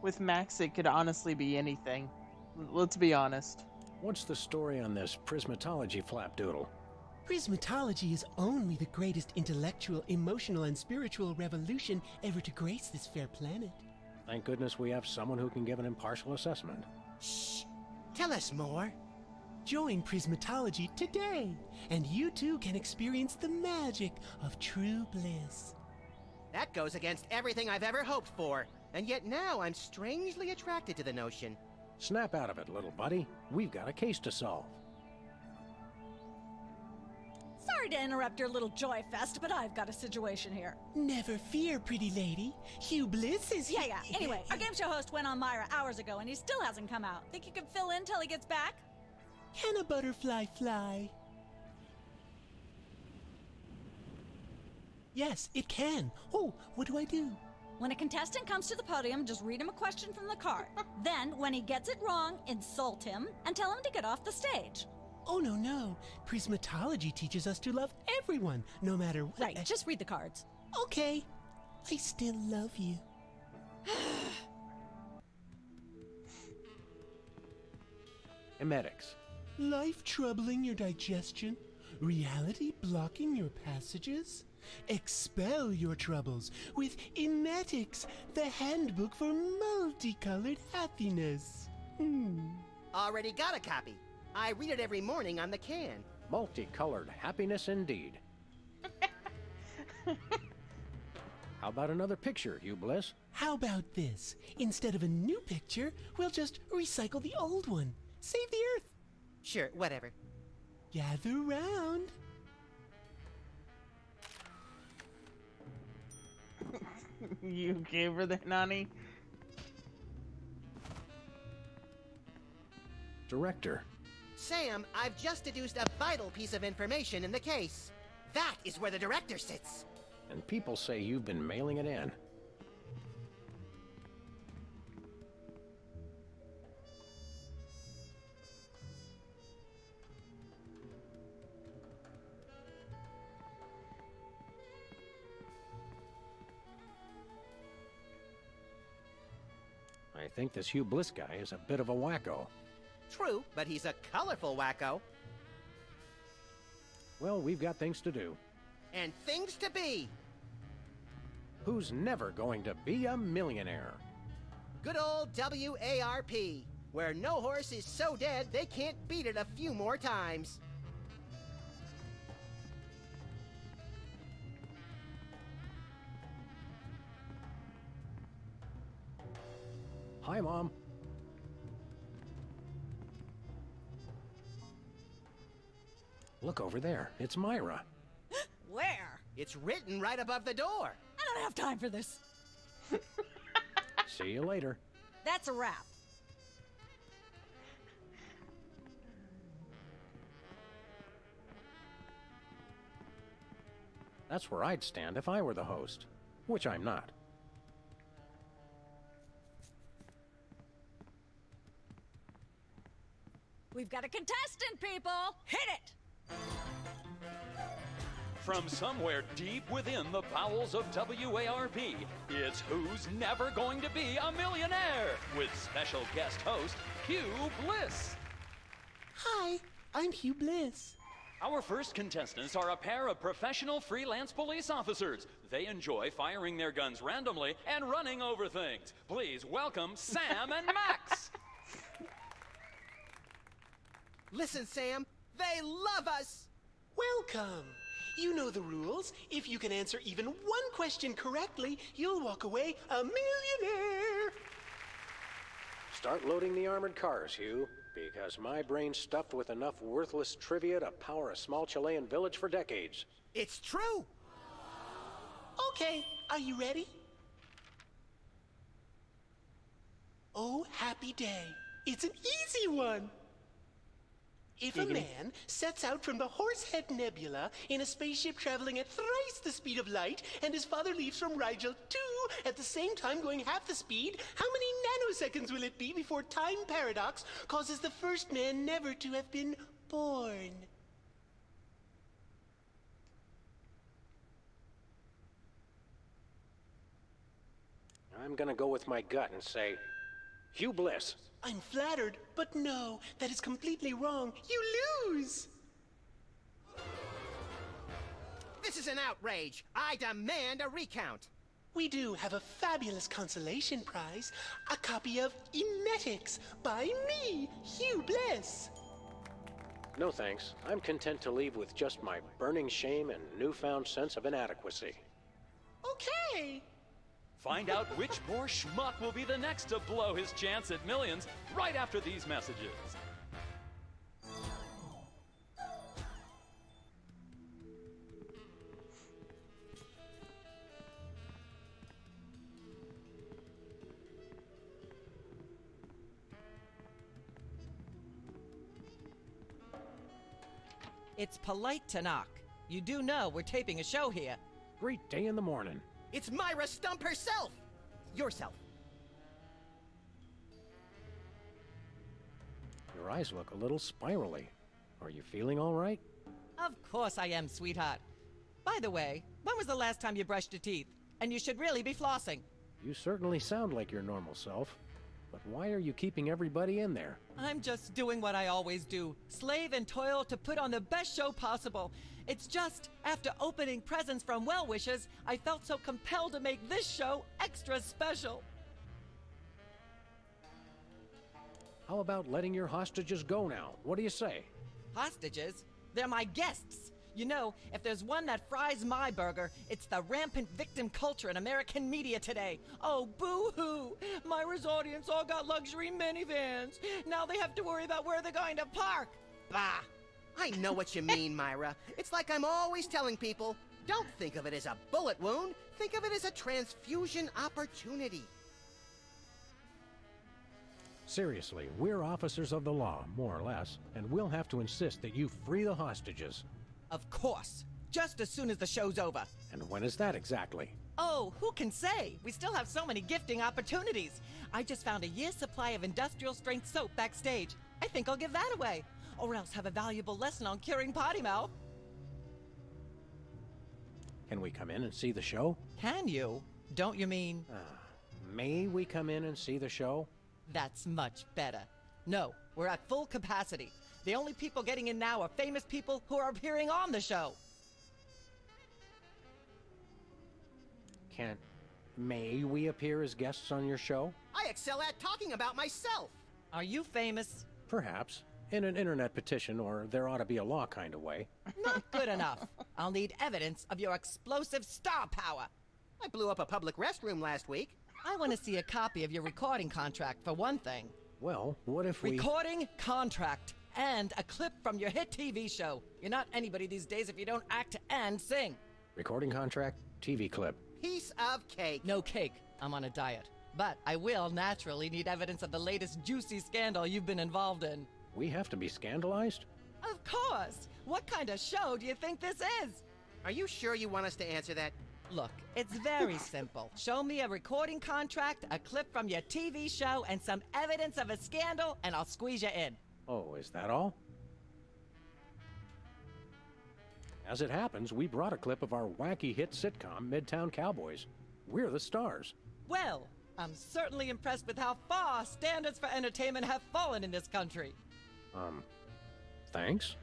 With Max, it could honestly be anything. Let's be honest. What's the story on this prismatology flapdoodle? Prismatology is only the greatest intellectual, emotional, and spiritual revolution ever to grace this fair planet. Thank goodness we have someone who can give an impartial assessment. Shh! Tell us more. Join Prismatology today, and you too can experience the magic of true bliss. That goes against everything I've ever hoped for, and yet now I'm strangely attracted to the notion. Snap out of it, little buddy. We've got a case to solve. Sorry to interrupt your little joy fest, but I've got a situation here. Never fear, pretty lady. Hugh Bliss is here. Yeah. Anyway, our game show host went on Myra hours ago, and he still hasn't come out. Think you can fill in till he gets back? Can a butterfly fly? Yes, it can. Oh, what do I do? When a contestant comes to the podium, just read him a question from the card. Then, when he gets it wrong, insult him and tell him to get off the stage. Oh, no. Prismatology teaches us to love everyone, no matter what. Right, just read the cards. Okay. I still love you. Emetics. Life troubling your digestion? Reality blocking your passages? Expel your troubles with Emetics, the handbook for multicolored happiness. Already got a copy. I read it every morning on the can. Multicolored happiness indeed. How about another picture, Hugh Bliss? How about this? Instead of a new picture, we'll just recycle the old one. Save the Earth. Sure, whatever. Gather round. You gave her that, Nani? Director. Sam, I've just deduced a vital piece of information in the case. That is where the director sits. And people say you've been mailing it in. I think this Hugh Bliss guy is a bit of a wacko. True, but he's a colorful wacko. Well, we've got things to do. And things to be. Who's never going to be a millionaire? Good old WARP, where no horse is so dead they can't beat it a few more times. Hi, Mom. Look over there. It's Myra. Where? It's written right above the door. I don't have time for this. See you later. That's a wrap. That's where I'd stand if I were the host, which I'm not. We've got a contestant, people! Hit it! From somewhere deep within the bowels of WARP, it's Who's Never Going to Be a Millionaire? With special guest host, Hugh Bliss. Hi, I'm Hugh Bliss. Our first contestants are a pair of professional freelance police officers. They enjoy firing their guns randomly and running over things. Please welcome Sam and Max. Listen, Sam, they love us! Welcome. You know the rules. If you can answer even one question correctly, you'll walk away a millionaire. Start loading the armored cars, Hugh, because my brain's stuffed with enough worthless trivia to power a small Chilean village for decades. It's true! Okay, are you ready? Oh, happy day. It's an easy one. If a man sets out from the Horsehead Nebula in a spaceship traveling at thrice the speed of light, and his father leaves from Rigel 2 at the same time going half the speed, how many nanoseconds will it be before time paradox causes the first man never to have been born? I'm gonna go with my gut and say, Hugh Bliss. I'm flattered, but no, that is completely wrong. You lose! This is an outrage. I demand a recount. We do have a fabulous consolation prize, a copy of Emetics by me, Hugh Bliss. No thanks. I'm content to leave with just my burning shame and newfound sense of inadequacy. Okay. Find out which poor schmuck will be the next to blow his chance at millions right after these messages. It's polite to knock. You do know we're taping a show here. Great day in the morning. It's Myra Stump herself! Yourself. Your eyes look a little spirally. Are you feeling all right? Of course I am, sweetheart. By the way, when was the last time you brushed your teeth? And you should really be flossing. You certainly sound like your normal self. But why are you keeping everybody in there? I'm just doing what I always do. Slave and toil to put on the best show possible. It's just, after opening presents from well-wishers, I felt so compelled to make this show extra special. How about letting your hostages go now? What do you say? Hostages? They're my guests. You know, if there's one that fries my burger, it's the rampant victim culture in American media today. Oh, boo-hoo! Myra's audience all got luxury minivans. Now they have to worry about where they're going to park. Bah! I know what you mean, Myra. It's like I'm always telling people, don't think of it as a bullet wound. Think of it as a transfusion opportunity. Seriously, we're officers of the law, more or less, and we'll have to insist that you free the hostages. Of course. Just as soon as the show's over. And when is that exactly? Oh, who can say? We still have so many gifting opportunities. I just found a year's supply of industrial strength soap backstage. I think I'll give that away. Or else have a valuable lesson on curing potty mouth. Can we come in and see the show? Can you? Don't you mean... May we come in and see the show? That's much better. No, we're at full capacity. The only people getting in now are famous people who are appearing on the show. May we appear as guests on your show? I excel at talking about myself. Are you famous? Perhaps. In an internet petition, or there ought to be a law kind of way. Not good enough. I'll need evidence of your explosive star power. I blew up a public restroom last week. I want to see a copy of your recording contract, for one thing. Well, what if we... Recording contract and a clip from your hit TV show. You're not anybody these days if you don't act and sing. Recording contract, TV clip. Piece of cake. No cake. I'm on a diet. But I will naturally need evidence of the latest juicy scandal you've been involved in. We have to be scandalized? Of course! What kind of show do you think this is? Are you sure you want us to answer that? Look, it's very simple. Show me a recording contract, a clip from your TV show, and some evidence of a scandal, and I'll squeeze you in. Oh, is that all? As it happens, we brought a clip of our wacky hit sitcom, Midtown Cowboys. We're the stars. Well, I'm certainly impressed with how far standards for entertainment have fallen in this country. Thanks?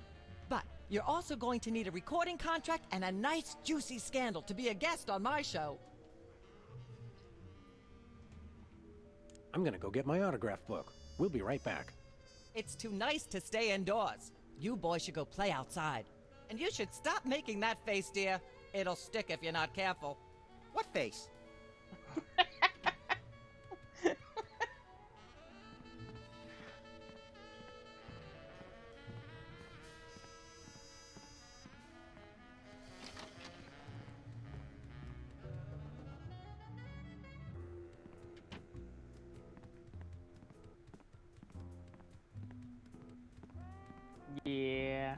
But you're also going to need a recording contract and a nice juicy scandal to be a guest on my show. I'm gonna go get my autograph book. We'll be right back. It's too nice to stay indoors. You boys should go play outside. And you should stop making that face, dear. It'll stick if you're not careful. What face? Yeah.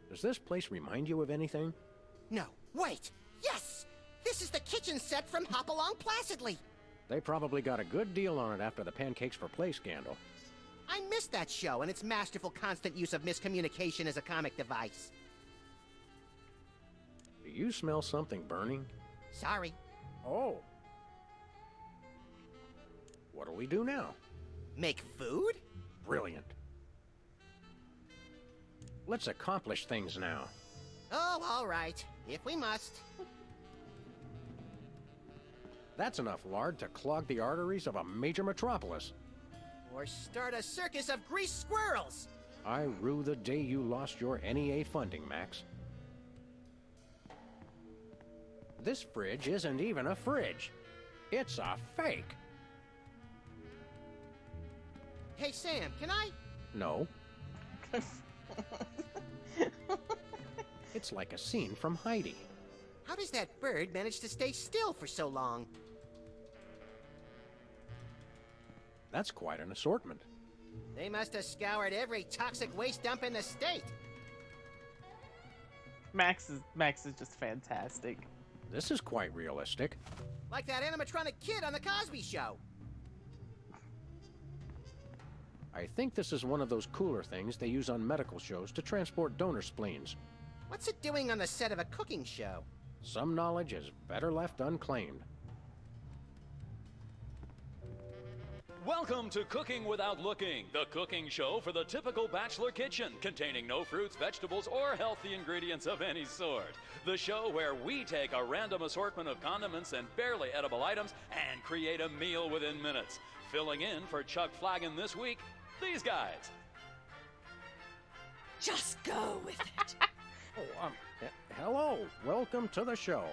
Does this place remind you of anything? No, wait! Yes! This is the kitchen set from Hop Along Placidly! They probably got a good deal on it after the Pancakes for Play scandal. I missed that show and its masterful constant use of miscommunication as a comic device. Do you smell something burning? Sorry. Oh. What'll we do now? Make food? Brilliant. Let's accomplish things now. Oh, all right. If we must. That's enough lard to clog the arteries of a major metropolis. Or start a circus of greased squirrels! I rue the day you lost your NEA funding, Max. This fridge isn't even a fridge. It's a fake. Hey, Sam, can I? No. It's like a scene from Heidi. How does that bird manage to stay still for so long? That's quite an assortment. They must have scoured every toxic waste dump in the state. Max is just fantastic. This is quite realistic. Like that animatronic kid on The Cosby Show. I think this is one of those cooler things they use on medical shows to transport donor spleens. What's it doing on the set of a cooking show? Some knowledge is better left unclaimed. Welcome to Cooking Without Looking, the cooking show for the typical bachelor kitchen, containing no fruits, vegetables, or healthy ingredients of any sort. The show where we take a random assortment of condiments and barely edible items and create a meal within minutes. Filling in for Chuck Flagon this week, these guys. Just go with it. Hello. Welcome to the show.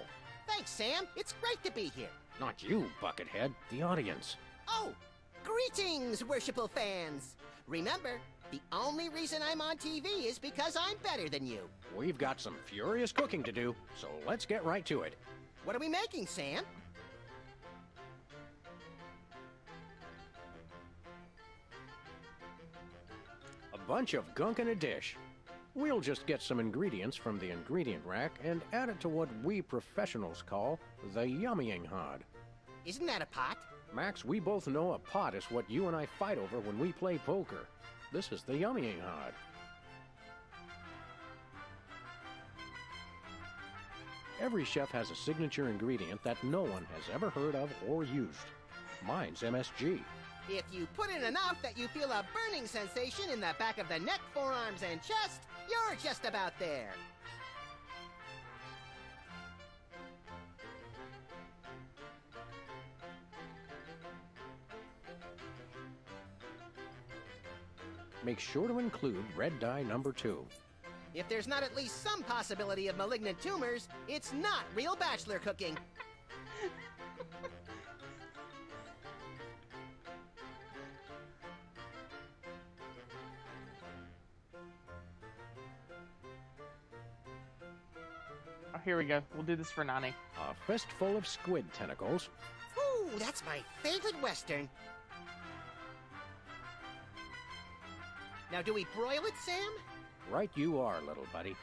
Thanks, Sam. It's great to be here. Not you, Buckethead. The audience. Oh, greetings, worshipful fans. Remember, the only reason I'm on TV is because I'm better than you. We've got some furious cooking to do, so let's get right to it. What are we making, Sam? A bunch of gunk in a dish. We'll just get some ingredients from the ingredient rack and add it to what we professionals call the yummying hod. Isn't that a pot? Max, we both know a pot is what you and I fight over when we play poker. This is the yummying hod. Every chef has a signature ingredient that no one has ever heard of or used. Mine's MSG. If you put in enough that you feel a burning sensation in the back of the neck, forearms, and chest, you're just about there. Make sure to include red dye number 2. If there's not at least some possibility of malignant tumors, it's not real bachelor cooking. Oh, here we go. We'll do this for Nani. A fistful of squid tentacles. Ooh, that's my favorite Western. Now, do we broil it, Sam? Right you are, little buddy.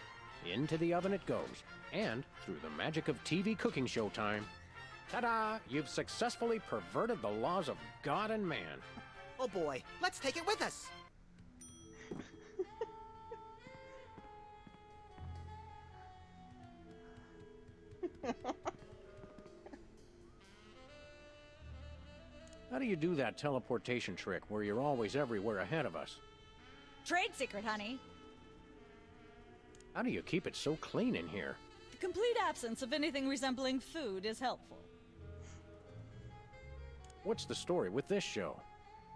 Into the oven it goes. And, through the magic of TV cooking show time, ta-da! You've successfully perverted the laws of God and man. Oh boy, let's take it with us. How do you do that teleportation trick where you're always everywhere ahead of us? Trade secret, honey. How do you keep it so clean in here? The complete absence of anything resembling food is helpful. What's the story with this show?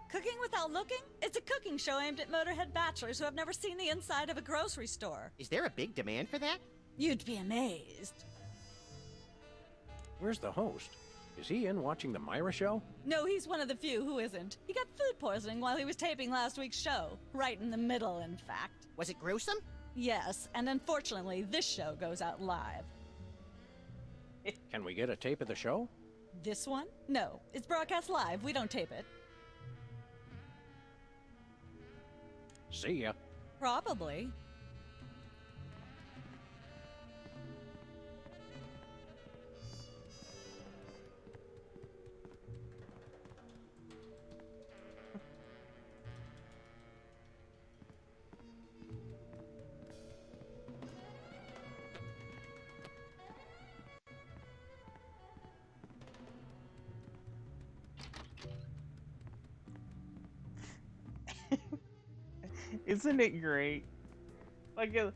Cooking Without Looking? It's a cooking show aimed at Motorhead bachelors who have never seen the inside of a grocery store. Is there a big demand for that? You'd be amazed. Where's the host? Is he in watching the Myra show? No, he's one of the few who isn't. He got food poisoning while he was taping last week's show. Right in the middle, in fact. Was it gruesome? Yes, and unfortunately, this show goes out live. Can we get a tape of the show? This one? No, it's broadcast live. We don't tape it. See ya. Probably. Isn't it great? Like, oh,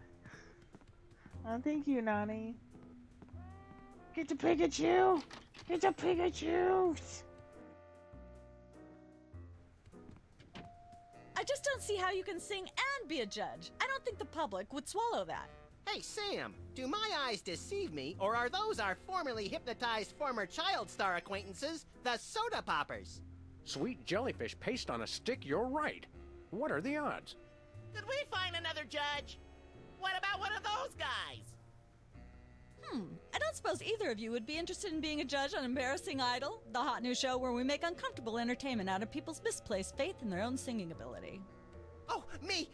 thank you, Nani. Get to Pikachu! Get to Pikachu! I just don't see how you can sing and be a judge. I don't think the public would swallow that. Hey, Sam, do my eyes deceive me, or are those our formerly hypnotized former child star acquaintances, the Soda Poppers? Sweet jellyfish paste on a stick, you're right. What are the odds? Could we find another judge? What about one of those guys? I don't suppose either of you would be interested in being a judge on Embarrassing Idol, the hot new show where we make uncomfortable entertainment out of people's misplaced faith in their own singing ability. Oh, me!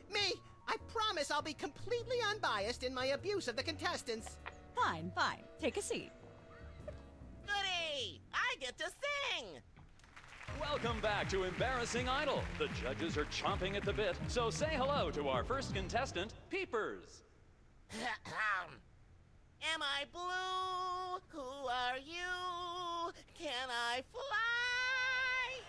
I promise I'll be completely unbiased in my abuse of the contestants. Fine. Take a seat. Goody! I get to sing! Welcome back to Embarrassing Idol. The judges are chomping at the bit, so say hello to our first contestant, Peepers. Am I blue? Who are you? Can I fly?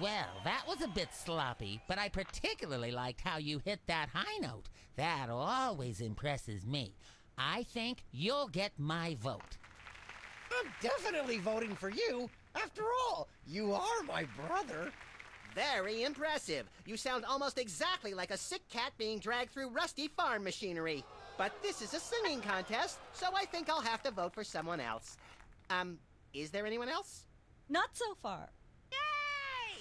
Well, that was a bit sloppy, but I particularly liked how you hit that high note. That always impresses me. I think you'll get my vote. I'm definitely voting for you. After all, you are my brother. Very impressive. You sound almost exactly like a sick cat being dragged through rusty farm machinery. But this is a singing contest, so I think I'll have to vote for someone else. Is there anyone else? Not so far. Yay!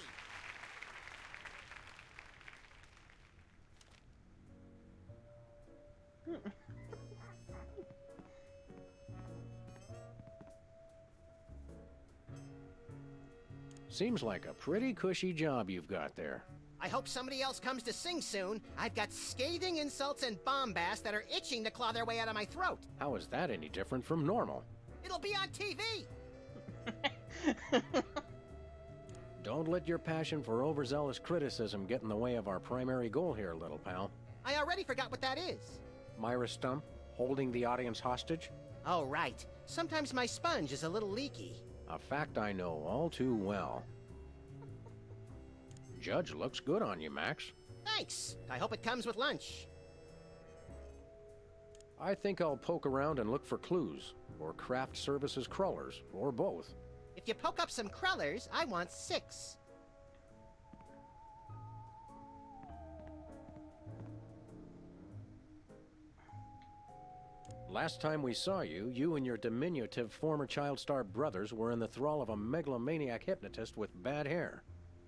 Seems like a pretty cushy job you've got there. I hope somebody else comes to sing soon. I've got scathing insults and bombast that are itching to claw their way out of my throat. How is that any different from normal? It'll be on TV. Don't let your passion for overzealous criticism get in the way of our primary goal here, little pal. I already forgot what that is. Myra Stump, holding the audience hostage? Oh, right. Sometimes my sponge is a little leaky. A fact I know all too well. Judge looks good on you, Max. Thanks. I hope it comes with lunch. I think I'll poke around and look for clues, or craft services crullers, or both. If you poke up some crullers, I want 6. Last time we saw you, you and your diminutive former child star brothers were in the thrall of a megalomaniac hypnotist with bad hair.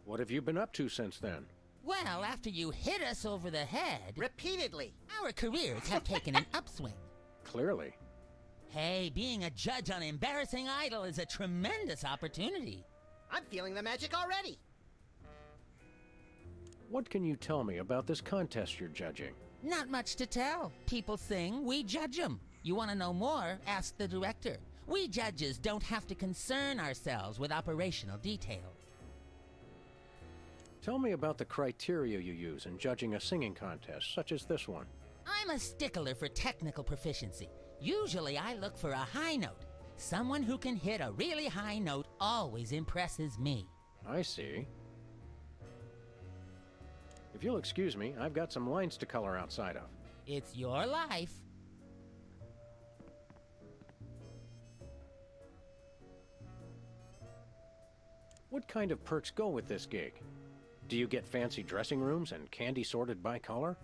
What have you been up to since then? Well, after you hit us over the head... Repeatedly. Our careers have taken an upswing. Clearly. Hey, being a judge on Embarrassing Idol is a tremendous opportunity. I'm feeling the magic already. What can you tell me about this contest you're judging? Not much to tell. People sing, we judge them. You want to know more? Ask the director. We judges don't have to concern ourselves with operational details. Tell me about the criteria you use in judging a singing contest, such as this one. I'm a stickler for technical proficiency. Usually I look for a high note. Someone who can hit a really high note always impresses me. I see. If you'll excuse me, I've got some lines to color outside of. It's your life. What kind of perks go with this gig? Do you get fancy dressing rooms and candy sorted by color?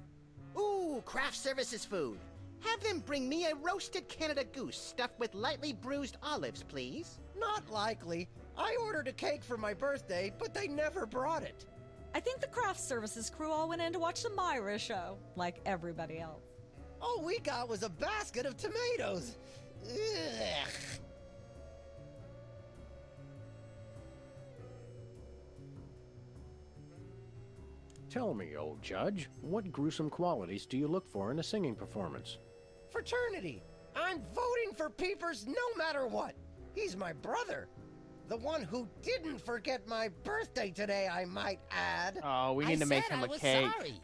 Ooh, craft services food. Have them bring me a roasted Canada goose stuffed with lightly bruised olives, please. Not likely. I ordered a cake for my birthday, but they never brought it. I think the craft services crew all went in to watch the Myra show, like everybody else. All we got was a basket of tomatoes. Ugh. Tell me, old judge, what gruesome qualities do you look for in a singing performance? Fraternity. I'm voting for Peepers no matter what. He's my brother. The one who didn't forget my birthday today, I might add. Oh, we need to make him a cake. Sorry.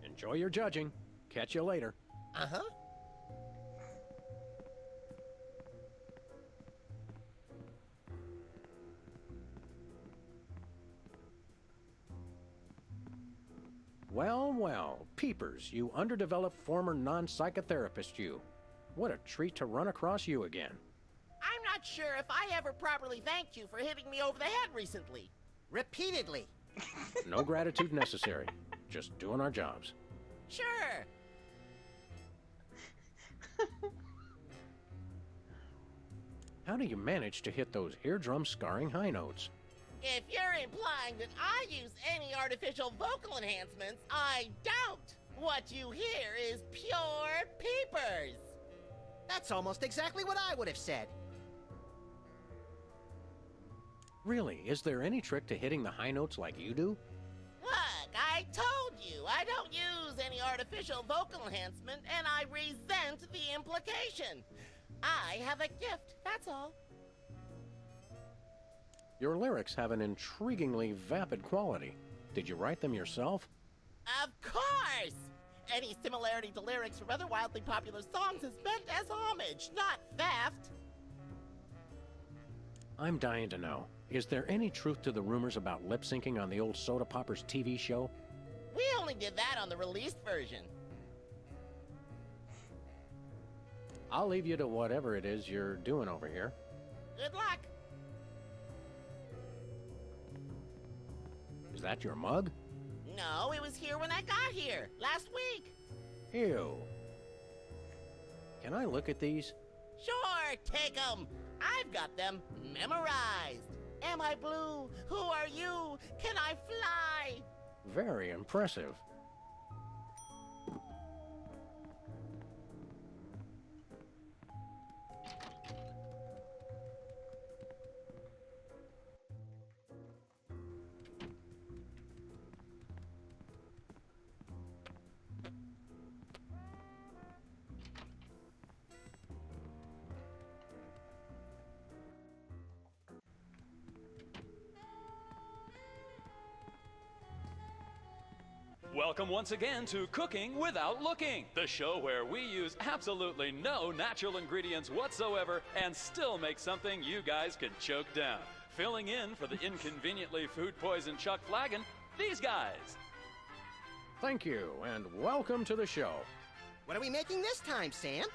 Enjoy your judging. Catch you later. Uh-huh. Well, well, Peepers, you underdeveloped former non-psychotherapist you. What a treat to run across you again. I'm not sure if I ever properly thanked you for hitting me over the head recently. Repeatedly. No gratitude necessary. Just doing our jobs. Sure. How do you manage to hit those eardrum scarring high notes? If you're implying that I use any artificial vocal enhancements, I don't. What you hear is pure Peepers. That's almost exactly what I would have said. Really, is there any trick to hitting the high notes like you do? Look, I told you I don't use any artificial vocal enhancement, and I resent the implication. I have a gift, that's all. Your lyrics have an intriguingly vapid quality. Did you write them yourself? Of course! Any similarity to lyrics from other wildly popular songs is meant as homage, not theft. I'm dying to know. Is there any truth to the rumors about lip syncing on the old Soda Poppers TV show? We only did that on the released version. I'll leave you to whatever it is you're doing over here. Good luck. Is that your mug? No, it was here when I got here, last week. Ew. Can I look at these? Sure, take 'em. I've got them memorized. Am I blue? Who are you? Can I fly? Very impressive. Welcome once again to Cooking Without Looking, the show where we use absolutely no natural ingredients whatsoever and still make something you guys can choke down. Filling in for the inconveniently food-poisoned Chuck Flagon, these guys. Thank you, and welcome to the show. What are we making this time, Sam?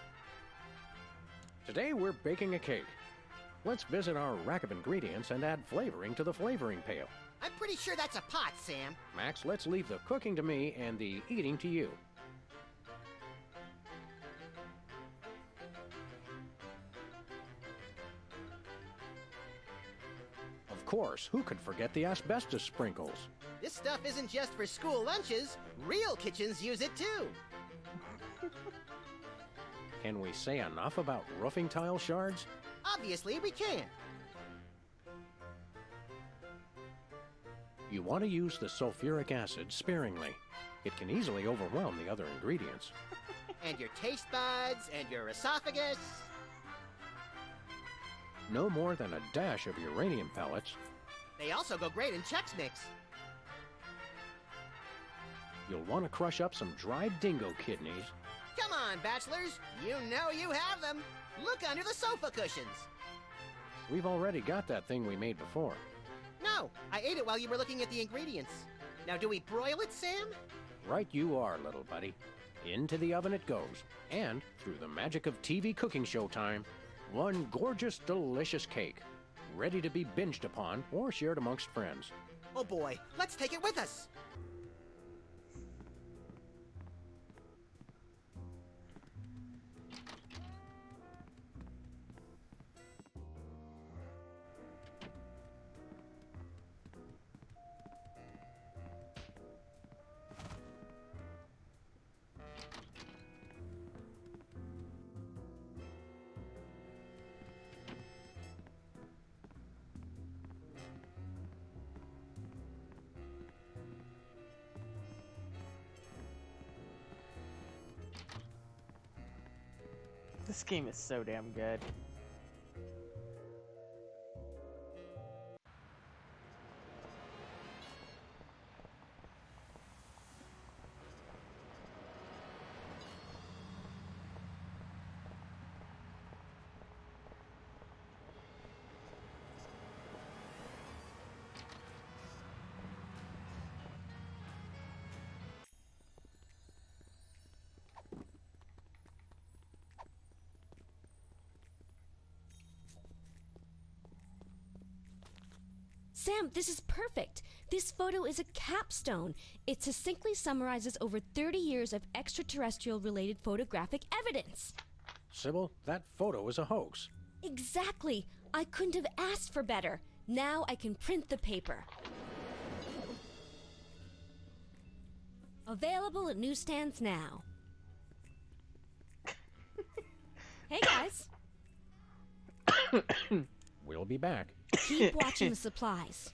Today we're baking a cake. Let's visit our rack of ingredients and add flavoring to the flavoring pail. I'm pretty sure that's a pot, Sam. Max, let's leave the cooking to me and the eating to you. Of course, who could forget the asbestos sprinkles? This stuff isn't just for school lunches. Real kitchens use it too. Can we say enough about roofing tile shards? Obviously, we can. You want to use the sulfuric acid sparingly. It can easily overwhelm the other ingredients. And your taste buds, and your esophagus. No more than a dash of uranium pellets. They also go great in Chex Mix. You'll want to crush up some dried dingo kidneys. Come on, bachelors. You know you have them. Look under the sofa cushions. We've already got that thing we made before. No, I ate it while you were looking at the ingredients. Now, do we broil it, Sam? Right you are, little buddy. Into the oven it goes. And, through the magic of TV cooking show time, one gorgeous, delicious cake. Ready to be binged upon or shared amongst friends. Oh boy, let's take it with us. This game is so damn good. Sam, this is perfect. This photo is a capstone. It succinctly summarizes over 30 years of extraterrestrial-related photographic evidence. Sybil, that photo is a hoax. Exactly. I couldn't have asked for better. Now I can print the paper. Available at newsstands now. Hey, guys. We'll be back. Keep watching the supplies.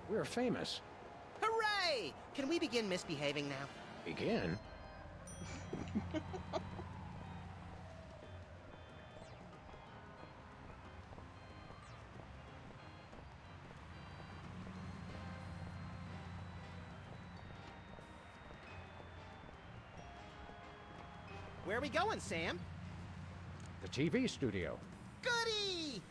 We're famous. Hooray! Can we begin misbehaving now? Begin? Where are we going, Sam? The TV studio. Goody!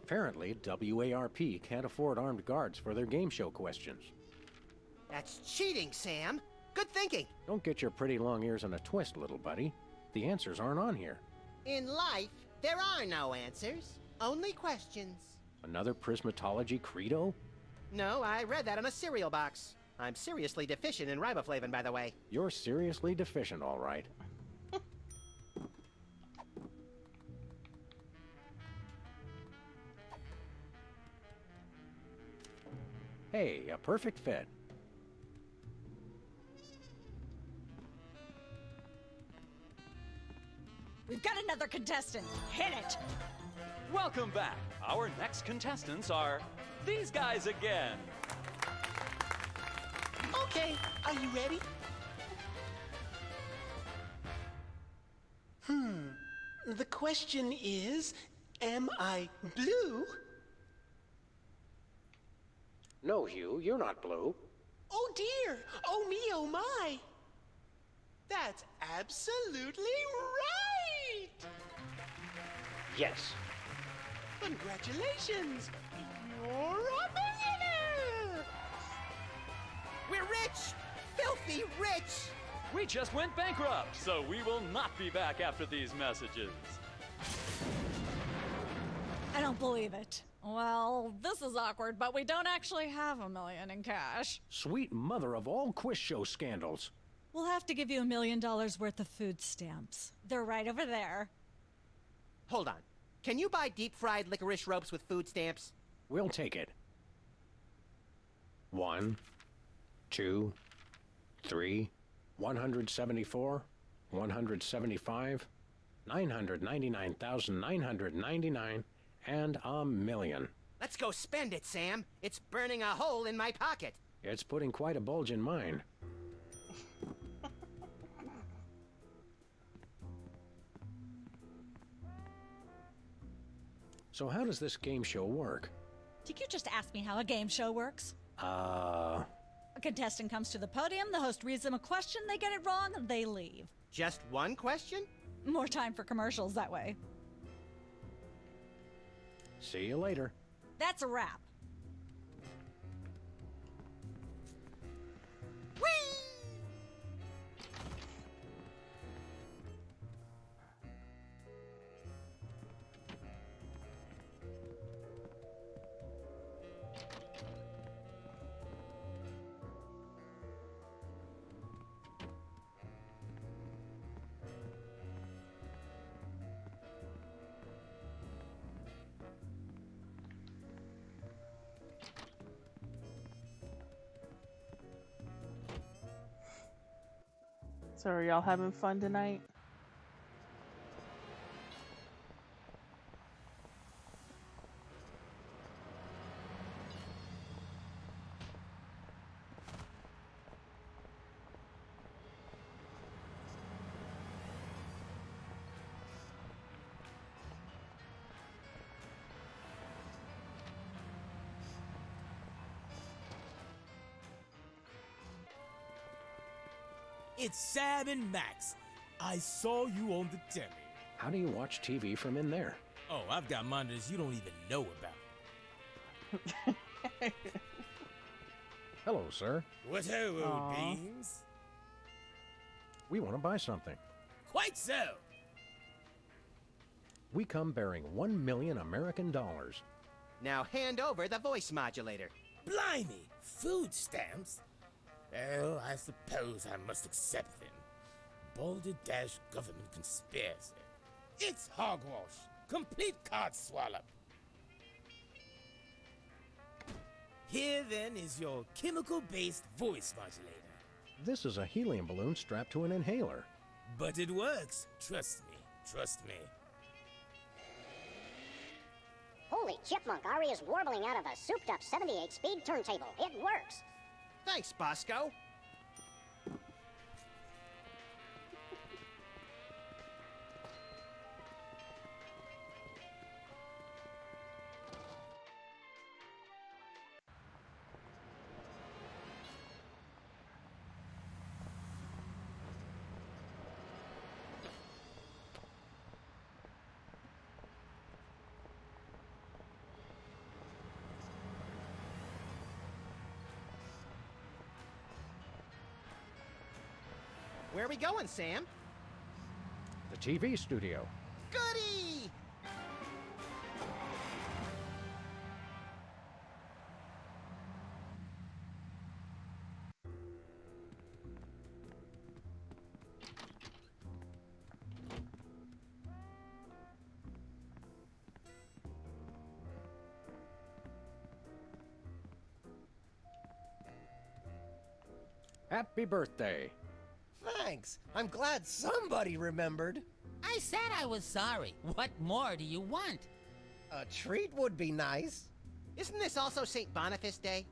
Apparently, WARP can't afford armed guards for their game show questions. That's cheating, Sam. Good thinking. Don't get your pretty long ears in a twist, little buddy. The answers aren't on here. In life, there are no answers, only questions. Another Prismatology credo? No, I read that on a cereal box. I'm seriously deficient in riboflavin, by the way. You're seriously deficient, all right. Hey, a perfect fit. We've got another contestant. Hit it! Welcome back. Our next contestants are these guys again. Okay, are you ready? The question is, am I blue? No, Hugh, you're not blue. Oh dear! Oh me, oh my! That's absolutely right! Yes. Congratulations! You're a millionaire! We're rich! Filthy rich! We just went bankrupt, so we will not be back after these messages. I don't believe it. Well, this is awkward, but we don't actually have $1 million in cash. Sweet mother of all quiz show scandals. We'll have to give you $1 million worth of food stamps. They're right over there. Hold on. Can you buy deep-fried licorice ropes with food stamps? We'll take it. 1, 2, 3, 174, 175, 999,999, and $1 million. Let's go spend it, Sam. It's burning a hole in my pocket. It's putting quite a bulge in mine. So how does this game show work? Did you just ask me how a game show works? A contestant comes to the podium, the host reads them a question, they get it wrong, they leave. Just one question? More time for commercials that way. See you later. That's a wrap. So are y'all having fun tonight? It's Sam and Max. I saw you on the telly. How do you watch TV from in there? Oh, I've got monitors you don't even know about. Hello, sir. What ho, old beans? We want to buy something. Quite so. We come bearing $1 million American dollars. Now hand over the voice modulator. Blimey, food stamps? Well, I suppose I must accept them. Balderdash government conspiracy. It's hogwash. Complete card swallow. Here then is your chemical-based voice modulator. This is a helium balloon strapped to an inhaler. But it works. Trust me. Trust me. Holy chipmunk, Ari is warbling out of a souped-up 78-speed turntable. It works. Thanks, Bosco. Where are we going, Sam? The TV studio. Goody! Happy birthday. Thanks. I'm glad somebody remembered. I said I was sorry. What more do you want? A treat would be nice. Isn't this also St. Boniface Day?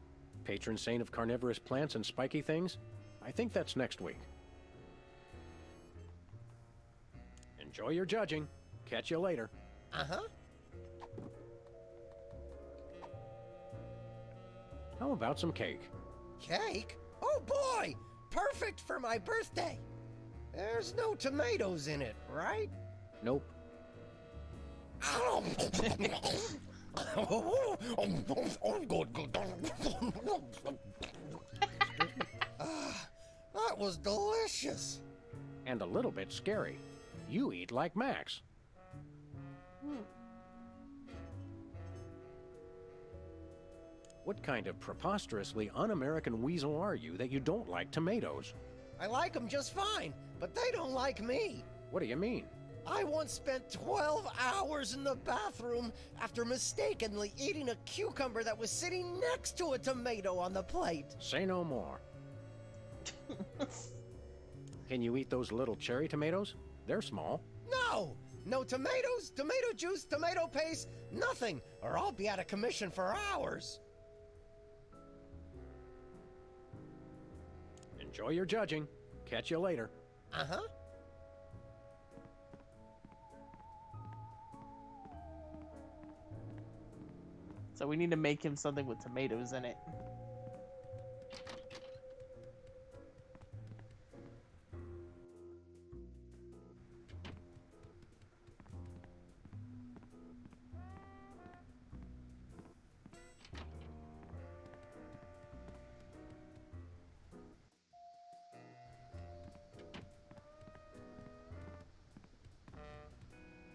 Patron saint of carnivorous plants and spiky things? I think that's next week. Enjoy your judging. Catch you later. Uh-huh. How about some cake? Cake? Oh boy! Perfect for my birthday! There's no tomatoes in it, right? Nope. That was delicious. And a little bit scary. You eat like Max. What kind of preposterously un-American weasel are you that you don't like tomatoes? I like them just fine, but they don't like me. What do you mean? I once spent 12 hours in the bathroom after mistakenly eating a cucumber that was sitting next to a tomato on the plate. Say no more. Can you eat those little cherry tomatoes? They're small. No! No tomatoes, tomato juice, tomato paste, nothing, or I'll be out of commission for hours. Enjoy your judging. Catch you later. Uh-huh. So we need to make him something with tomatoes in it.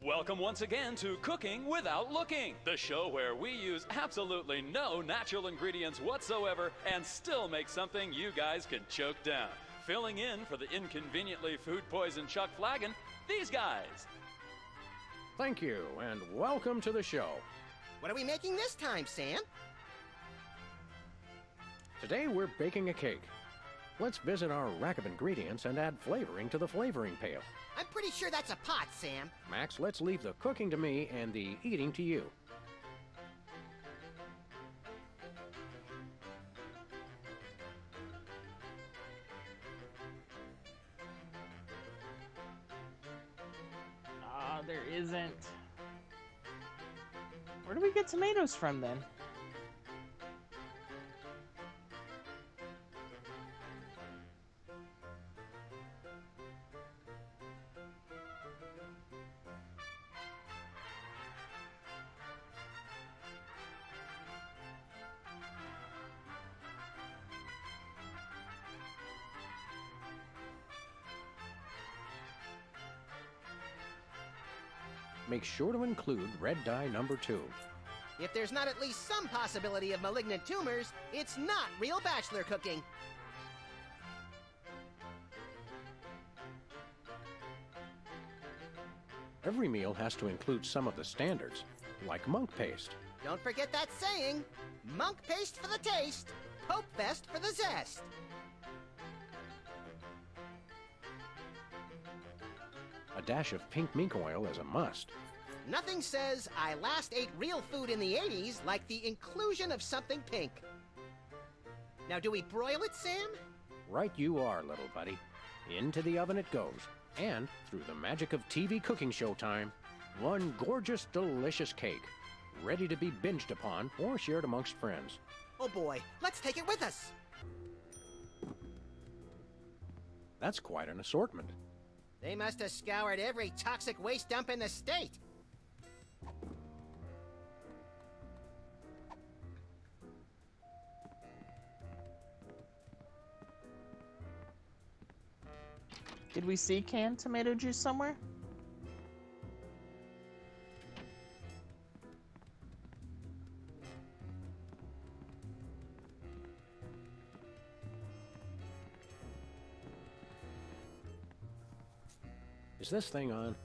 Welcome once again to Cooking Without Looking, the show where we use absolutely no natural ingredients whatsoever and still make something you guys can choke down. Filling in for the inconveniently food-poisoned Chuck Flagon, these guys. Thank you, and welcome to the show. What are we making this time, Sam? Today we're baking a cake. Let's visit our rack of ingredients and add flavoring to the flavoring pail. I'm pretty sure that's a pot, Sam. Max, let's leave the cooking to me and the eating to you. There isn't. Where do we get tomatoes from then? Make sure to include red dye number 2. If there's not at least some possibility of malignant tumors, it's not real bachelor cooking. Every meal has to include some of the standards, like monk paste. Don't forget that saying, monk paste for the taste, Pope Fest for the zest. A dash of pink mink oil is a must. Nothing says I last ate real food in the 80s like the inclusion of something pink. Now, do we broil it, Sam? Right you are, little buddy. Into the oven it goes. And, through the magic of TV cooking show time, one gorgeous, delicious cake, ready to be binged upon or shared amongst friends. Oh boy, let's take it with us. That's quite an assortment. They must have scoured every toxic waste dump in the state. Did we see canned tomato juice somewhere? Is this thing on?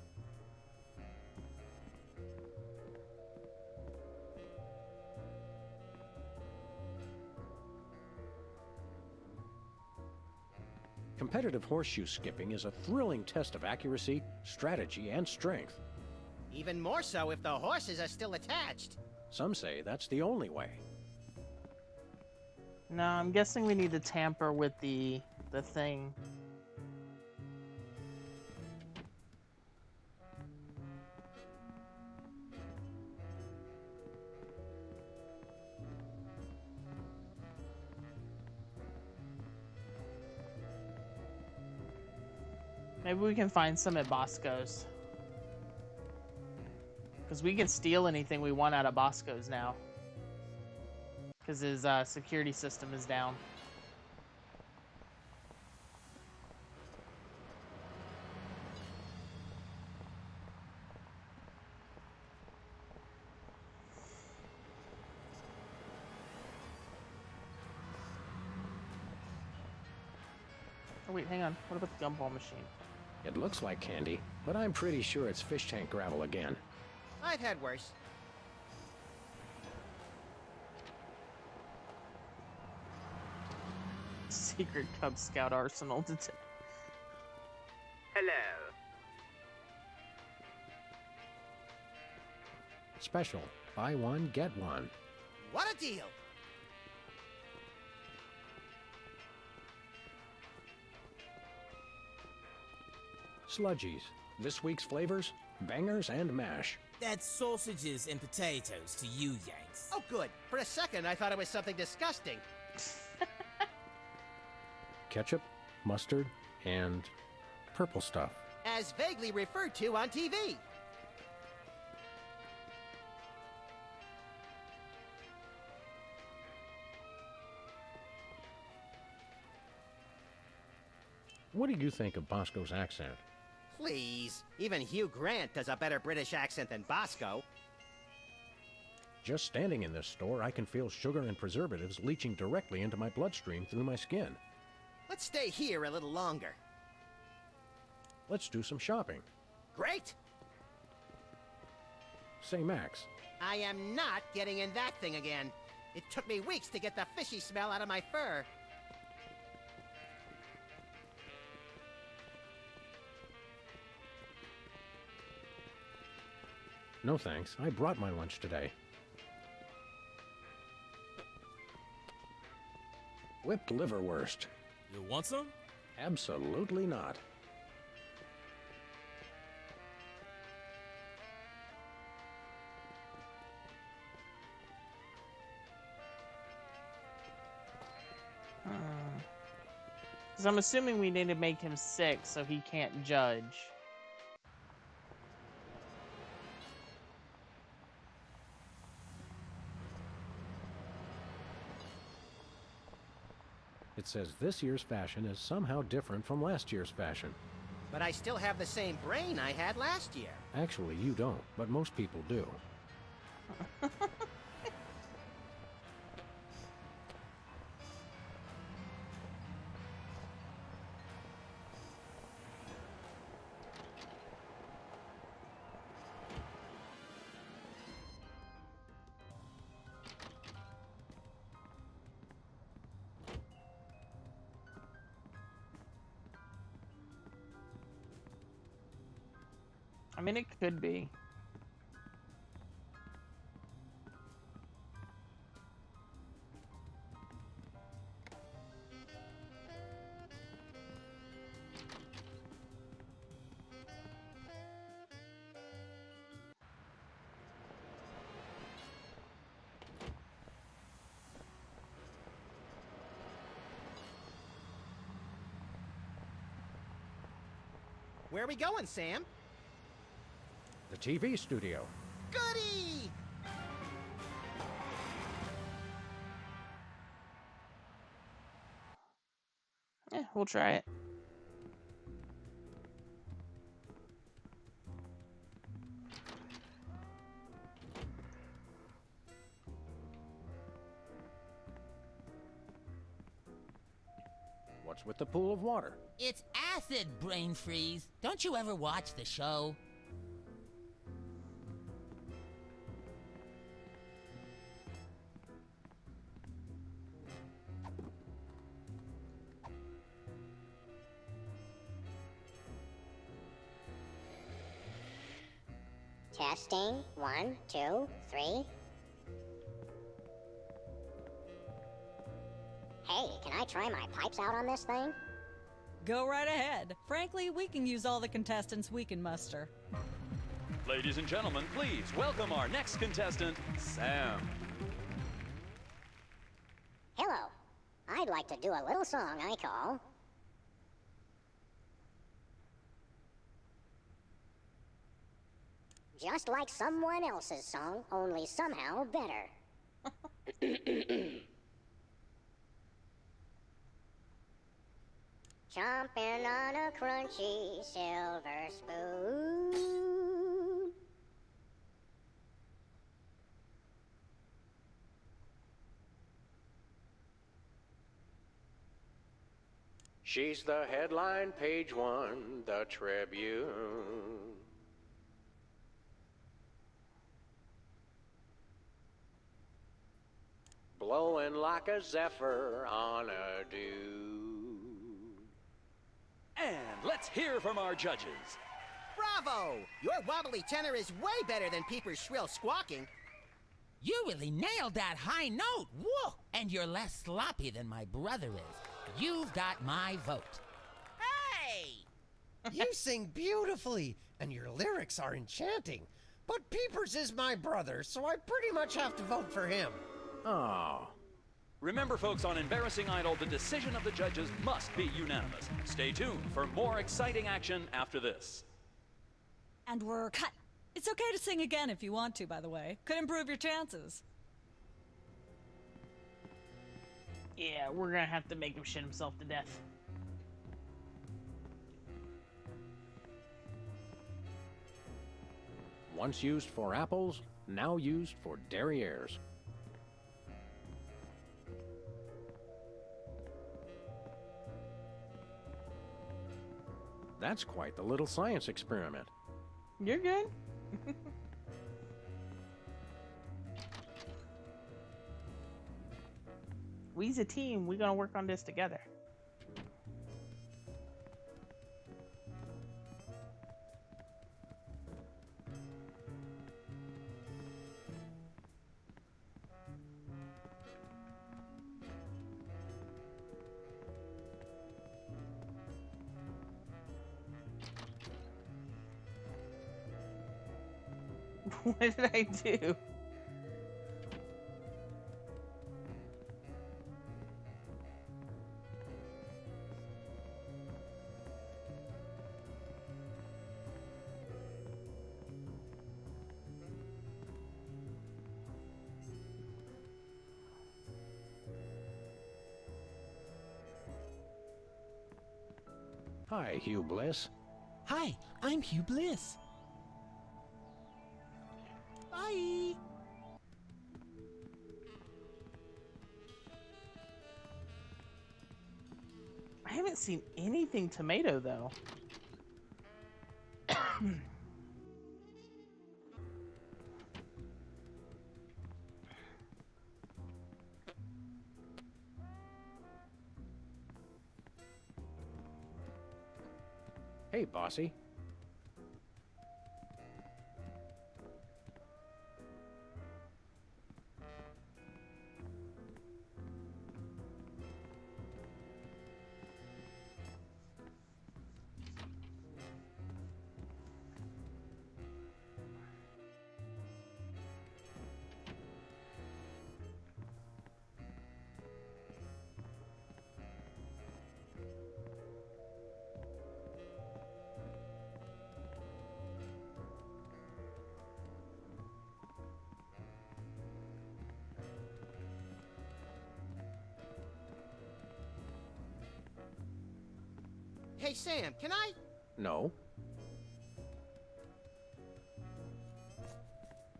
Competitive horseshoe skipping is a thrilling test of accuracy, strategy, and strength. Even more so if the horses are still attached. Some say that's the only way. No, I'm guessing we need to tamper with the thing. Maybe we can find some at Bosco's. Because we can steal anything we want out of Bosco's now. Because his security system is down. Oh wait, hang on. What about the gumball machine? It looks like candy, but I'm pretty sure it's fish tank gravel again. I've had worse. Secret Cub Scout arsenal. Hello. Special. Buy one, get one. What a deal! Sludgies. This week's flavors, bangers and mash. That's sausages and potatoes to you, Yanks. Oh, good. For a second, I thought it was something disgusting. Ketchup, mustard, and purple stuff. As vaguely referred to on TV. What do you think of Bosco's accent? Please. Even Hugh Grant does a better British accent than Bosco. Just standing in this store, I can feel sugar and preservatives leaching directly into my bloodstream through my skin. Let's stay here a little longer. Let's do some shopping. Great! Say, Max. I am not getting in that thing again. It took me weeks to get the fishy smell out of my fur. No thanks. I brought my lunch today. Whipped liverwurst. You want some? Absolutely not. Because I'm assuming we need to make him sick so he can't judge. It says this year's fashion is somehow different from last year's fashion. But I still have the same brain I had last year. Actually, you don't, but most people do. I mean, it could be. Where are we going, Sam? The TV studio. Goody! Yeah, we'll try it. What's with the pool of water? It's acid, brain freeze. Don't you ever watch the show? Testing. 1, 2, 3. Hey, can I try my pipes out on this thing? Go right ahead. Frankly, we can use all the contestants we can muster. Ladies and gentlemen, please welcome our next contestant, Sam. Hello. I'd like to do a little song I call Just Like Someone Else's Song, Only Somehow Better. Chomping on a crunchy silver spoon. She's the headline, page 1, the Tribune. Blowing like a zephyr on a dune. And let's hear from our judges. Bravo! Your wobbly tenor is way better than Peeper's shrill squawking. You really nailed that high note. Whoa! And you're less sloppy than my brother is. You've got my vote. Hey! You sing beautifully, and your lyrics are enchanting. But Peepers is my brother, so I pretty much have to vote for him. Oh. Remember, folks, on Embarrassing Idol, the decision of the judges must be unanimous. Stay tuned for more exciting action after this. And we're cut. It's okay to sing again if you want to, by the way. Could improve your chances. Yeah, we're gonna have to make him shit himself to death. Once used for apples, now used for derrieres. That's quite the little science experiment. You're good. We's a team. We're gonna work on this together. What did I do? Hi, Hugh Bliss. Hi, I'm Hugh Bliss. Bye. I haven't seen anything tomato though. Hey, bossy. Hey, Sam, can I? No.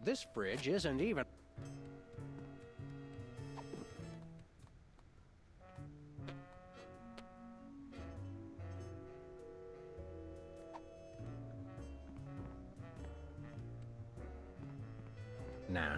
This fridge isn't even... Nah.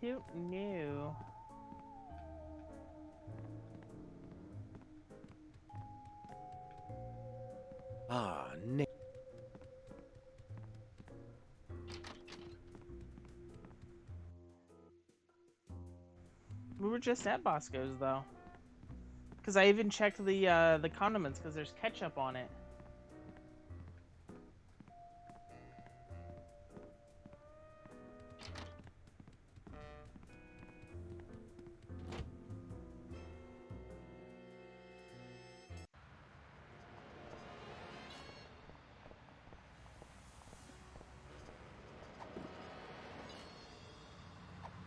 I don't know. Ah, Nick. We were just at Bosco's though, because I even checked the condiments because there's ketchup on it.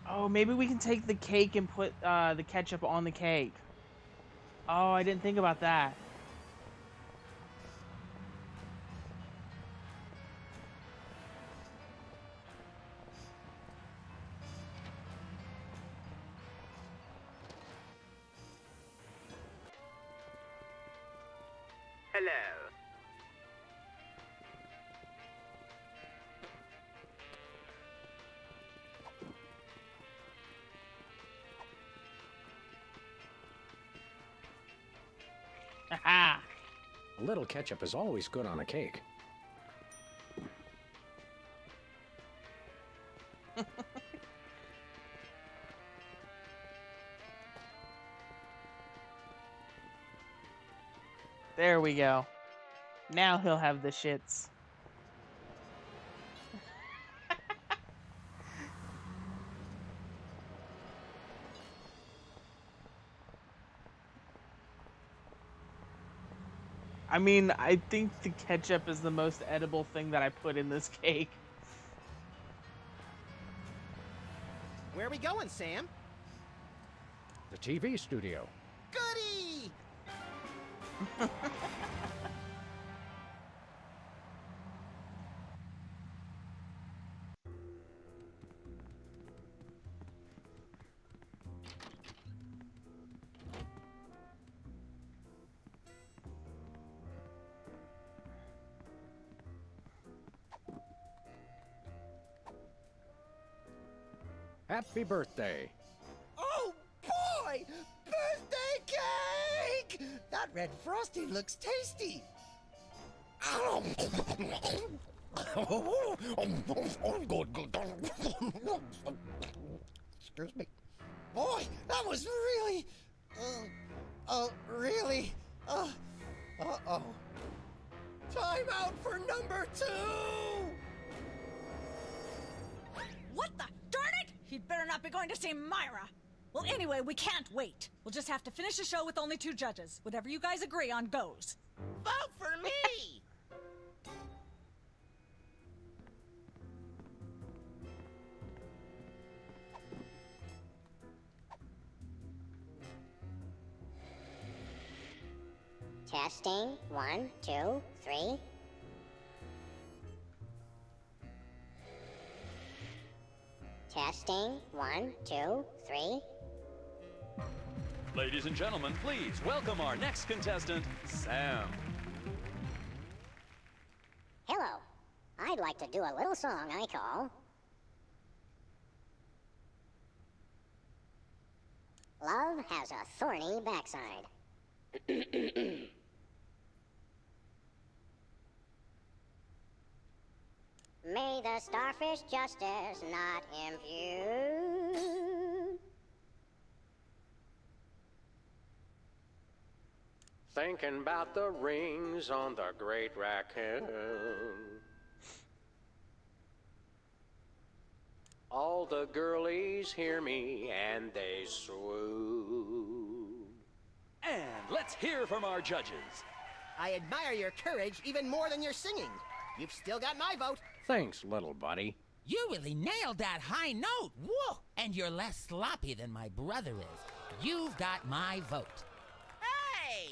Oh, maybe we can take the cake and put the ketchup on the cake. Oh, I didn't think about that. Hello. Aha! A little ketchup is always good on a cake. There we go. Now he'll have the shits. I mean, I think the ketchup is the most edible thing that I put in this cake. Where are we going, Sam? The TV studio. Goody! Happy birthday. Oh boy! Birthday cake! That red frosting looks tasty. Excuse me. Boy, that was really... really... uh-oh. Time out for number 2! What the? Darn it! He'd better not be going to see Myra. Well, anyway, we can't wait. We'll just have to finish the show with only 2 judges. Whatever you guys agree on goes. Vote for me! Testing. 1, 2, 3. Testing. 1, 2, 3. Ladies and gentlemen, please welcome our next contestant, Sam. Hello. I'd like to do a little song I call Love Has a Thorny Backside. May the starfish justice not impute. Thinking about the rings on the great raccoon. All the girlies hear me and they swoon. And let's hear from our judges. I admire your courage even more than your singing. You've still got my vote Thanks, little buddy. You really nailed that high note. Whoa! And you're less sloppy than my brother is. You've got my vote. Hey!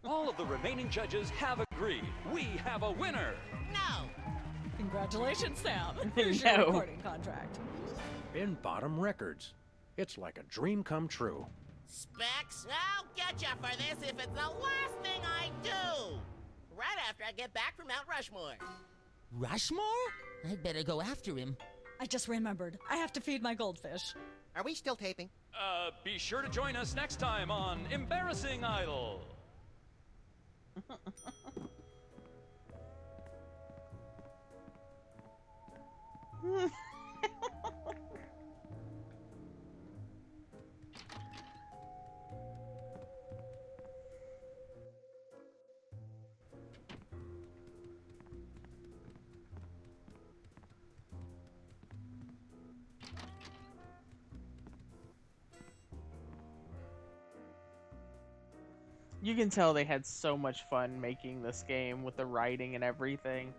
All of the remaining judges have agreed. We have a winner. No! Congratulations, Sam. Here's your No. recording contract. Bin Bottom Records. It's like a dream come true. Specs, I'll get you for this if it's the last thing I do. Right after I get back from Mount Rushmore. Rushmore? I'd better go after him. I just remembered. I have to feed my goldfish. Are we still taping? Be sure to join us next time on Embarrassing Idol. You can tell they had so much fun making this game with the writing and everything.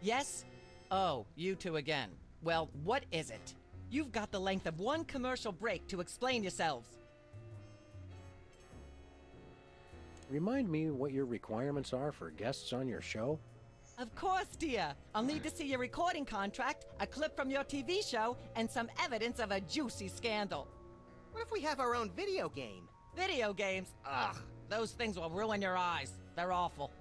Yes? Oh, you two again. Well, what is it? You've got the length of one commercial break to explain yourselves. Remind me what your requirements are for guests on your show? Of course, dear. I'll need to see your recording contract, a clip from your TV show, and some evidence of a juicy scandal. What if we have our own video game? Video games? Ugh, those things will ruin your eyes. They're awful.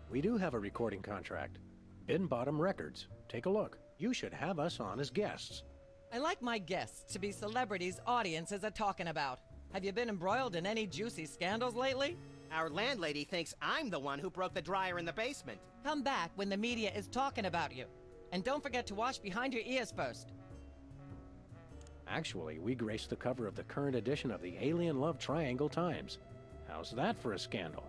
We do have a recording contract. Bin Bottom Records. Take a look. You should have us on as guests. I like my guests to be celebrities audiences are talking about. Have you been embroiled in any juicy scandals lately? Our landlady thinks I'm the one who broke the dryer in the basement. Come back when the media is talking about you. And don't forget to wash behind your ears first. Actually, we graced the cover of the current edition of the Alien Love Triangle Times. How's that for a scandal?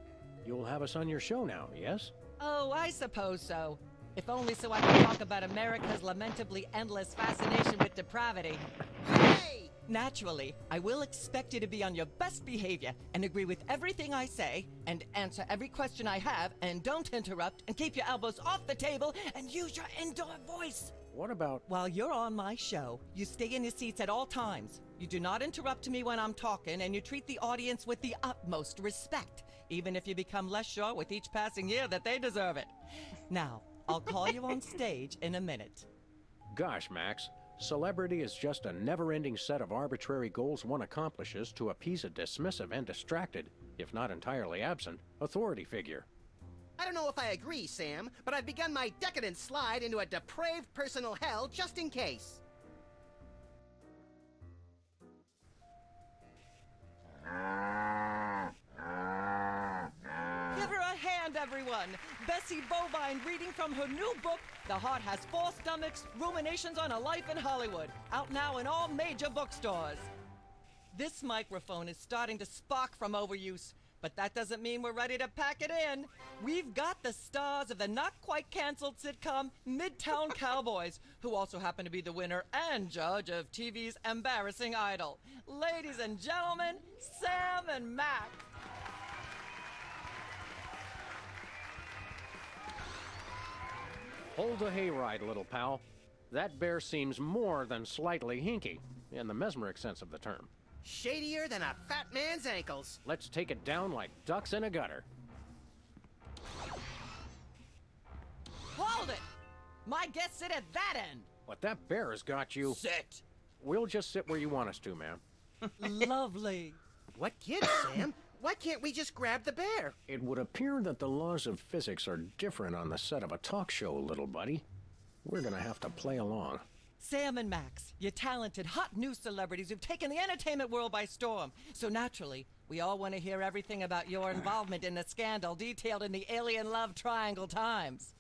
You'll have us on your show now, yes? Oh, I suppose so. If only so I could talk about America's lamentably endless fascination with depravity. Hey! Naturally, I will expect you to be on your best behavior and agree with everything I say and answer every question I have and don't interrupt and keep your elbows off the table and use your indoor voice. What about... While you're on my show, you stay in your seats at all times. You do not interrupt me when I'm talking and you treat the audience with the utmost respect, even if you become less sure with each passing year that they deserve it. Now, I'll call you on stage in a minute. Gosh, Max. Celebrity is just a never-ending set of arbitrary goals one accomplishes to appease a dismissive and distracted, if not entirely absent, authority figure. I don't know if I agree, Sam, but I've begun my decadent slide into a depraved personal hell just in case. Give her a hand, everyone. Bessie Bovine reading from her new book, The Heart Has Four Stomachs, Ruminations on a Life in Hollywood, out now in all major bookstores. This microphone is starting to spark from overuse, but that doesn't mean we're ready to pack it in. We've got the stars of the not-quite-canceled sitcom Midtown Cowboys, who also happen to be the winner and judge of TV's Embarrassing Idol. Ladies and gentlemen, Sam and Max. Hold the hayride, little pal. That bear seems more than slightly hinky, in the mesmeric sense of the term. Shadier than a fat man's ankles. Let's take it down like ducks in a gutter. Hold it! My guests sit at that end. But that bear has got you... Sit! We'll just sit where you want us to, ma'am. Lovely. What gives, Sam? Why can't we just grab the bear? It would appear that the laws of physics are different on the set of a talk show, little buddy. We're gonna have to play along. Sam and Max, you talented, hot new celebrities who've taken the entertainment world by storm. So naturally, we all want to hear everything about your involvement in the scandal detailed in the Alien Love Triangle Times.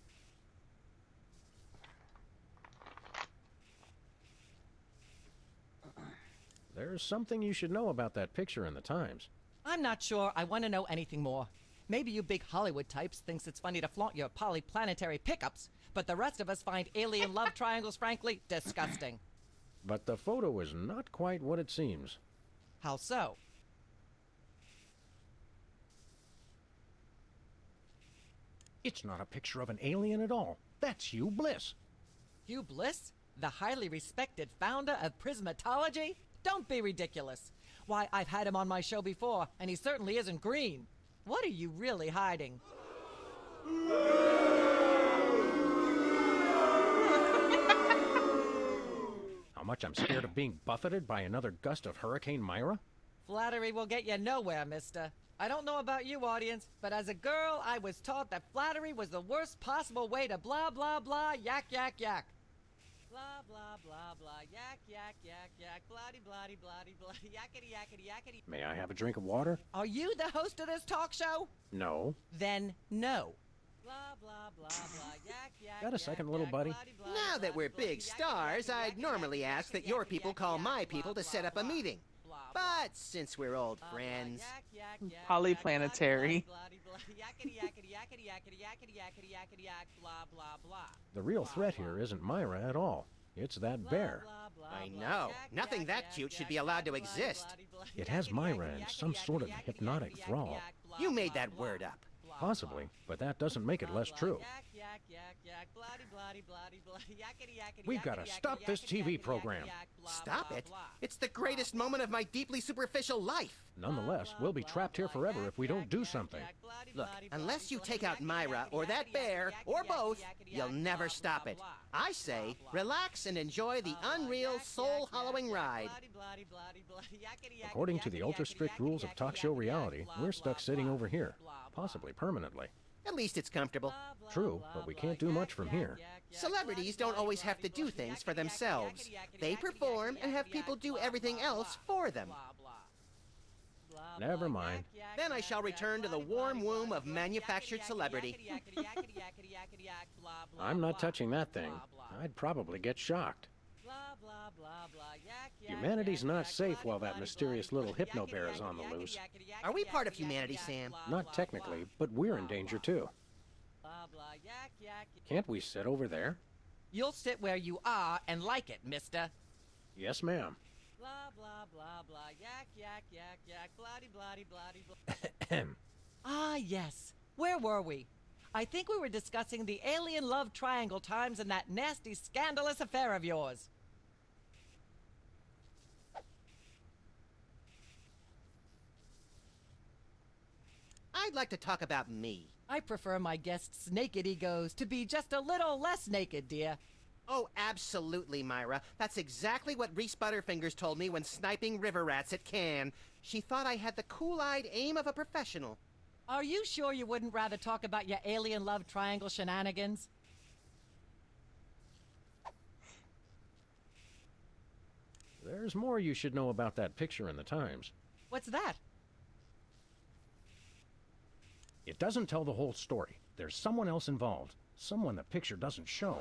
There's something you should know about that picture in the Times. I'm not sure I want to know anything more. Maybe you big Hollywood types thinks it's funny to flaunt your polyplanetary pickups, but the rest of us find alien love triangles, frankly, disgusting. But the photo is not quite what it seems. How so? It's not a picture of an alien at all. That's Hugh Bliss. Hugh Bliss? The highly respected founder of Prismatology? Don't be ridiculous. Why, I've had him on my show before, and he certainly isn't green. What are you really hiding? How much I'm scared of being buffeted by another gust of Hurricane Myra? Flattery will get you nowhere, mister. I don't know about you, audience, but as a girl, I was taught that flattery was the worst possible way to blah, blah, blah, yak, yak, yak. Blah, blah, blah, blah, yak, yak, yak, yak, blah-de, blah-de, blah-de, blah-de, yakety, yakety, yakety. May I have a drink of water? Are you the host of this talk show? No. Then no. Blah, blah, blah, blah, yak, yak, Got a second, little buddy? Now that we're big stars, I'd normally ask that your people call my people to set up a meeting. But since we're old friends... Polyplanetary. The real threat here isn't Myra at all. It's that bear. I know. Nothing that cute should be allowed to exist. It has Myra in some sort of hypnotic thrall. You made that word up. Possibly, but that doesn't make it less true. We've got to stop this TV program. Stop it? It's the greatest moment of my deeply superficial life. Nonetheless, we'll be trapped here forever if we don't do something. Look, unless you take out Myra or that bear, or both, you'll never stop it. I say, relax and enjoy the unreal, soul-hollowing ride. According to the ultra-strict rules of talk show reality, we're stuck sitting over here, possibly permanently. At least it's comfortable. True, but we can't do much from here. Celebrities don't always have to do things for themselves. They perform and have people do everything else for them. Never mind. Then I shall return to the warm womb of manufactured celebrity. I'm not touching that thing. I'd probably get shocked. Humanity's not safe while that mysterious little hypno-bear is on the loose. Are we part of humanity, Sam? Not technically, but we're in danger too. Can't we sit over there? You'll sit where you are and like it, mister. Yes, ma'am. Blah, blah, blah, blah, yak, yak, yak, yak, blah-de, blah-de, blah-de, blah. Ah, yes. Where were we? I think we were discussing the alien love triangle times and that nasty, scandalous affair of yours. I'd like to talk about me. I prefer my guests' naked egos to be just a little less naked, dear. Oh, absolutely, Myra. That's exactly what Reese Butterfingers told me when sniping river rats at Cannes. She thought I had the cool-eyed aim of a professional. Are you sure you wouldn't rather talk about your alien love triangle shenanigans? There's more you should know about that picture in the Times. What's that? It doesn't tell the whole story. There's someone else involved. Someone the picture doesn't show.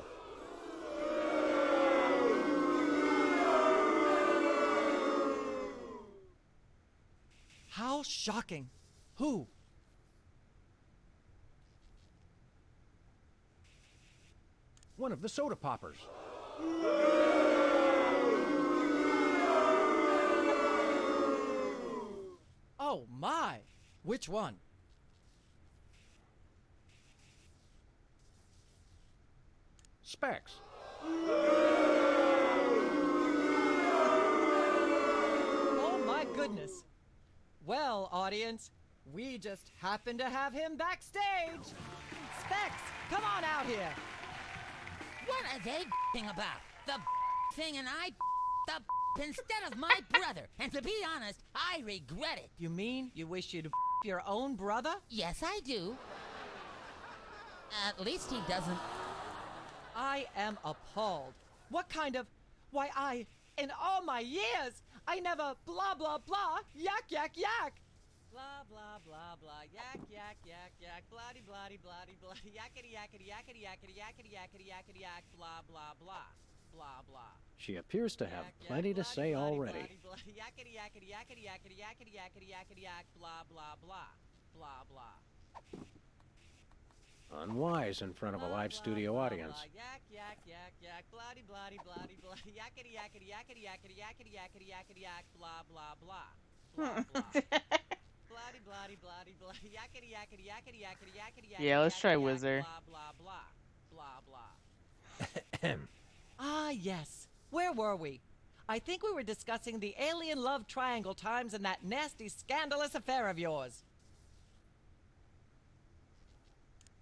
How shocking. Who? One of the soda poppers. Oh, my. Which one? Specs. Oh, my goodness. Well, audience, we just happen to have him backstage. Specs, come on out here. What are they about? The thing and I the instead of my brother. And to be honest, I regret it. You mean you wish you'd your own brother? Yes, I do. At least he doesn't. I am appalled. What kind of... Why, in all my years, I never blah, blah, blah, yak, yak, yak. Blah, blah, blah, blah, yak, yak, yak, yak, blah-de, blah-de, blah-de, blah, yakety, yakety, yakety, yakety, yakety, yakety, yakety, yak, blah, blah, blah, blah, blah. She appears to have plenty to say already. Yakety, yakety, yakety, yakety, yakety, yakety, yakety, yak, blah, blah, blah, blah, blah. Unwise in front of a live studio audience. Yak, yak, yak, yak, blah-de, blah-de, blah-de, blah, yakety, yakety, yakety, yakety, yakety, yakety, yakety, yak, blah, blah, blah, blah, blah. bloody, bloody, bloody, bloody, yakety, yakety, yakety, yakety, yakety, yakety. Yeah, let's try yakety, yak, Whizzer. Blah, blah, blah, blah, blah. Ah, yes. Where were we? I think we were discussing the alien love triangle times and that nasty, scandalous affair of yours.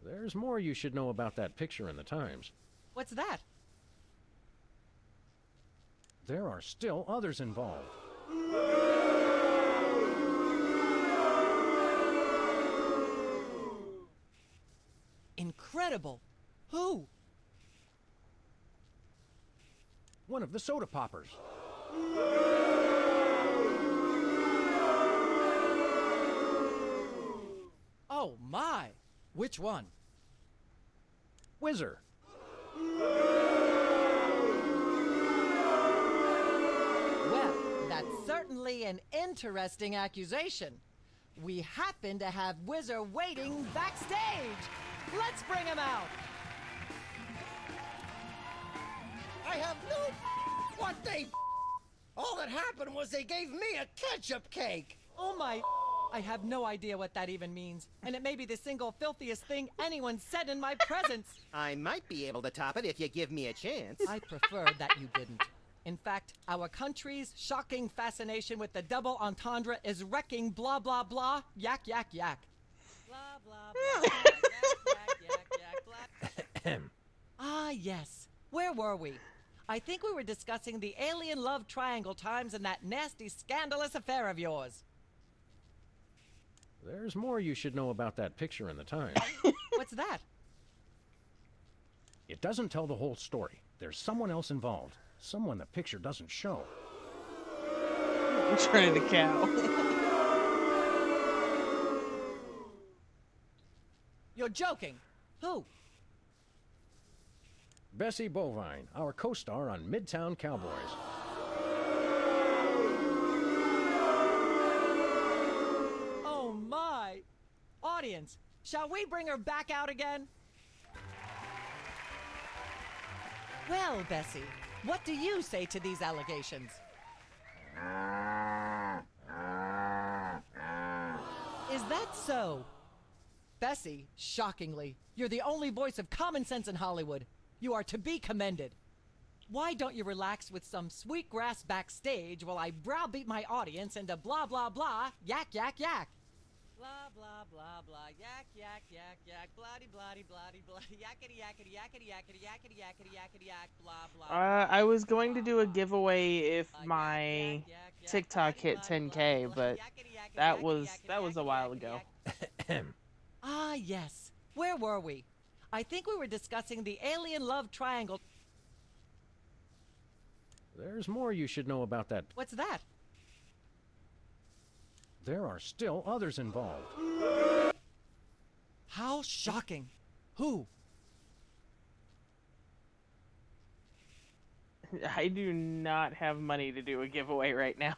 There's more you should know about that picture in the Times. What's that? There are still others involved. Incredible. Who? One of the soda poppers. Oh, my. Which one? Whizzer. Well, that's certainly an interesting accusation. We happen to have Whizzer waiting backstage. Let's bring him out. I have no what they all that happened was they gave me a ketchup cake. Oh my, I have no idea what that even means. And it may be the single filthiest thing anyone said in my presence. I might be able to top it if you give me a chance. I prefer that you didn't. In fact, our country's shocking fascination with the double entendre is wrecking blah blah blah, yak yak yak. Blah blah blah, yak yak yak yak blah. Ah yes, where were we? I think we were discussing the alien love triangle times and that nasty scandalous affair of yours. There's more you should know about that picture in the Times. What's that? It doesn't tell the whole story. There's someone else involved. Someone the picture doesn't show. I'm trying to cow. You're joking. Who? Bessie Bovine, our co-star on Midtown Cowboys. Oh my! Audience, shall we bring her back out again? Well, Bessie, what do you say to these allegations? Is that so? Bessie, shockingly, you're the only voice of common sense in Hollywood. You are to be commended. Why don't you relax with some sweet grass backstage while I browbeat my audience into blah blah blah, yak yak yak? Blah blah blah blah, yak yak yak yak, bloody bloody bloody bloody, yakety yakety yakety yakety yakety yakety yakety yak, blah blah. I was going to do a giveaway if my TikTok hit 10K, but that was a while ago. Ah yes, where were we? I think we were discussing the alien love triangle. There's more you should know about that. What's that? There are still others involved. How shocking. Who? I do not have money to do a giveaway right now.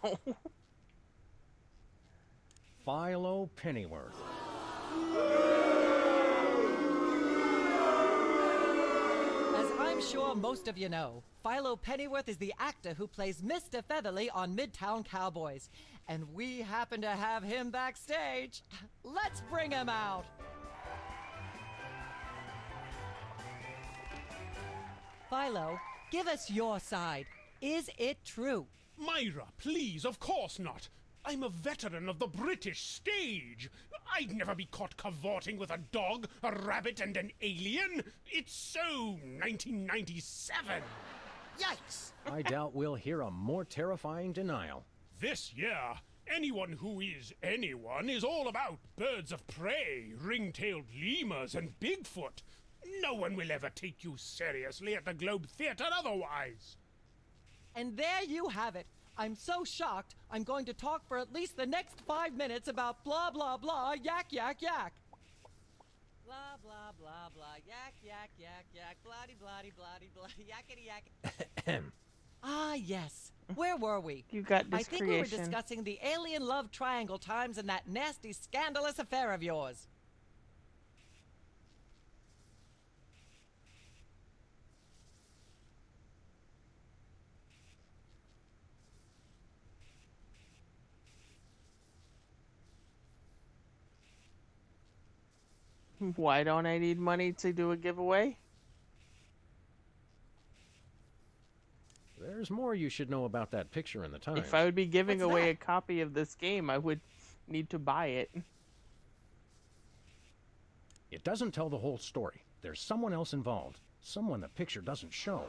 Philo Pennyworth. As I'm sure most of you know, Philo Pennyworth is the actor who plays Mr. Featherly on Midtown Cowboys. And we happen to have him backstage. Let's bring him out. Philo, give us your side. Is it true? Myra, please, of course not. I'm a veteran of the British stage. I'd never be caught cavorting with a dog, a rabbit, and an alien. It's so 1997. Yikes! I doubt we'll hear a more terrifying denial. This year, anyone who is anyone is all about birds of prey, ring-tailed lemurs, and Bigfoot. No one will ever take you seriously at the Globe Theatre otherwise. And there you have it. I'm so shocked, I'm going to talk for at least the next 5 minutes about blah blah blah, yak yak yak. Blah blah blah blah, yak yak yak yak, bloody bloody bloody bloody, yakety yak. Ah yes, where were we? You got I think we were discretion. discussing the alien love triangle times and that nasty scandalous affair of yours. Why don't I need money to do a giveaway? There's more you should know about that picture in the Times. If I would be giving What's away that? a copy of this game, I would need to buy it. It doesn't tell the whole story. There's someone else involved. Someone the picture doesn't show.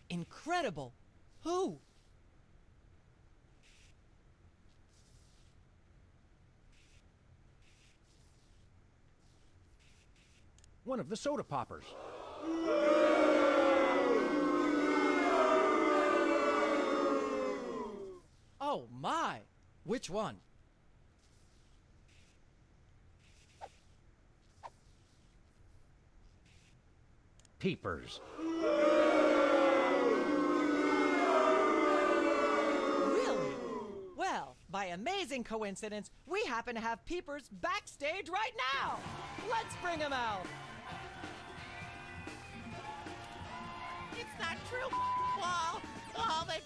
Incredible. Who? One of the soda poppers. Oh my! Which one? Peepers. Really? Well, by amazing coincidence, we happen to have Peepers backstage right now. Let's bring him out. It's not true, Wall. All that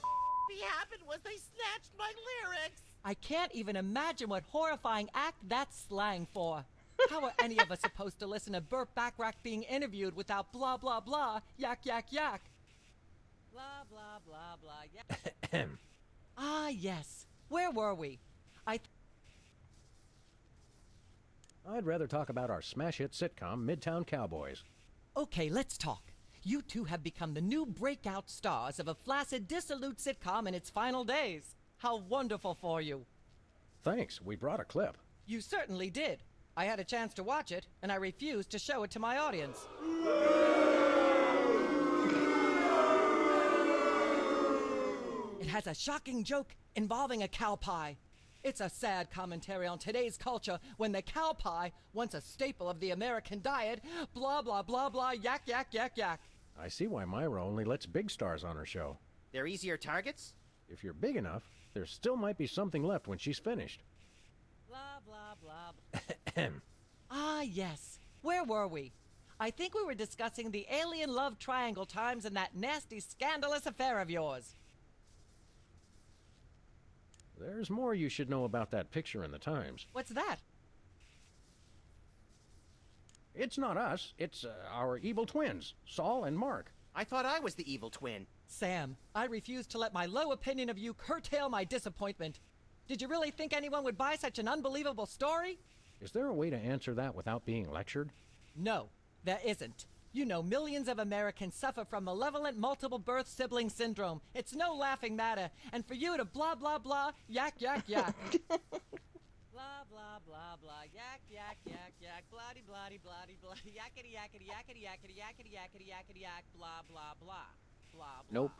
happened was they snatched my lyrics. I can't even imagine what horrifying act that's slang for. How are any of us supposed to listen to Burt Bacharach being interviewed without blah blah blah, yak yak yak? Blah blah blah blah yak. Ah yes. Where were we? I'd rather talk about our smash hit sitcom, Midtown Cowboys. Okay, let's talk. You two have become the new breakout stars of a flaccid, dissolute sitcom in its final days. How wonderful for you. Thanks, we brought a clip. You certainly did. I had a chance to watch it, and I refused to show it to my audience. It has a shocking joke involving a cow pie. It's a sad commentary on today's culture when the cow pie, once a staple of the American diet, blah blah blah blah, yak yak yak yak. I see why Myra only lets big stars on her show. They're easier targets? If you're big enough, there still might be something left when she's finished. Blah blah blah. Ah yes. Where were we? I think we were discussing the alien love triangle times and that nasty scandalous affair of yours. There's more you should know about that picture in the Times. What's that? It's not us. It's our evil twins, Saul and Mark. I thought I was the evil twin. Sam, I refuse to let my low opinion of you curtail my disappointment. Did you really think anyone would buy such an unbelievable story? Is there a way to answer that without being lectured? No, there isn't. You know, millions of Americans suffer from malevolent multiple birth sibling syndrome. It's no laughing matter. And for you to blah blah blah, yak yak yak. Blah blah blah blah, yak yak yak yak, bloody bloody bloody bloody, yakety yakety yakety yakety yakety yakety yakety yak, blah blah blah, blah blah. Nope.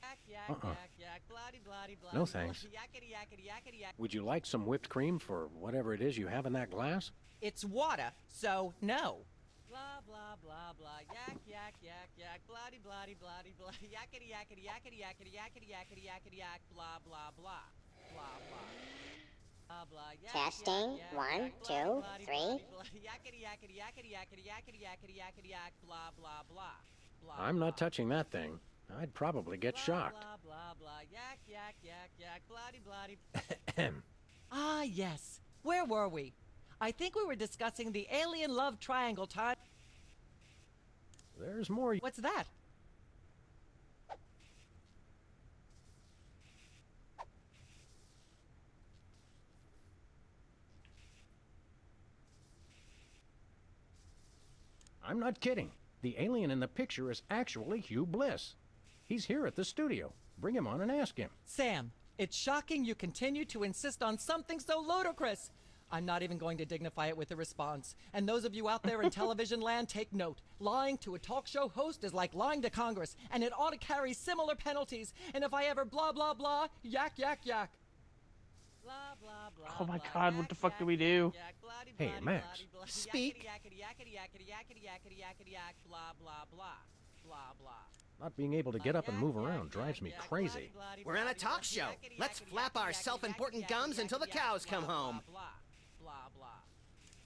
Yak yak yak yak, bloody bloody bloody. No thanks. Yakety yakety yakety yak. Would you like some whipped cream for whatever it is you have in that glass? It's water, so no. Blah blah blah blah, yak yak yak yak, bloody bloody bloody bloody, yakety yakety yakety yakety yakety yakety yakety yak, blah blah blah, blah blah. Testing. 1, 2, 3. I'm not touching that thing. I'd probably get shocked. Ah, yes. Where were we? I think we were discussing the alien love triangle time. There's more. What's that? I'm not kidding. The alien in the picture is actually Hugh Bliss. He's here at the studio. Bring him on and ask him. Sam, it's shocking you continue to insist on something so ludicrous. I'm not even going to dignify it with a response. And those of you out there in television land, take note. Lying to a talk show host is like lying to Congress, and it ought to carry similar penalties. And if I ever blah, blah, blah, yak, yak, yak. Blah, blah, blah, Oh my god, what the fuck do we do? Hey, Max. Speak. Not being able to get up and move around drives me crazy. We're on a talk show. Let's flap our self-important gums until the cows come home.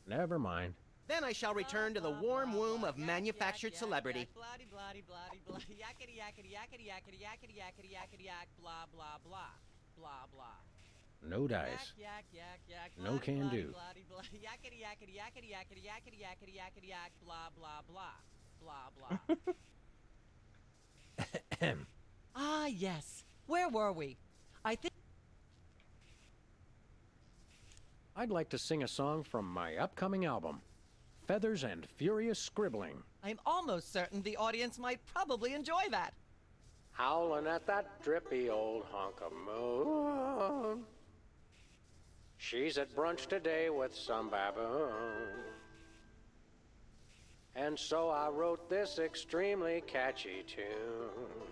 Never mind. Then I shall return to the warm womb of manufactured celebrity. Bloody, bloody, bloody, bloody, yakety, yakety, yakety, yakety, yakety, yakety, yakety, yak, blah, blah, blah, blah, blah. No dice. Yak, yak, yak, No can do. bloody, bloody, yakety, yakety, yakety, yakety, yakety, yakety, yakety, yak, blah, blah, blah, blah, blah. Ah, yes. Where were we? I think. I'd like to sing a song from my upcoming album, Feathers and Furious Scribbling. I'm almost certain the audience might probably enjoy that. Howling at that drippy old hunk of moon. She's at brunch today with some baboon. And so I wrote this extremely catchy tune.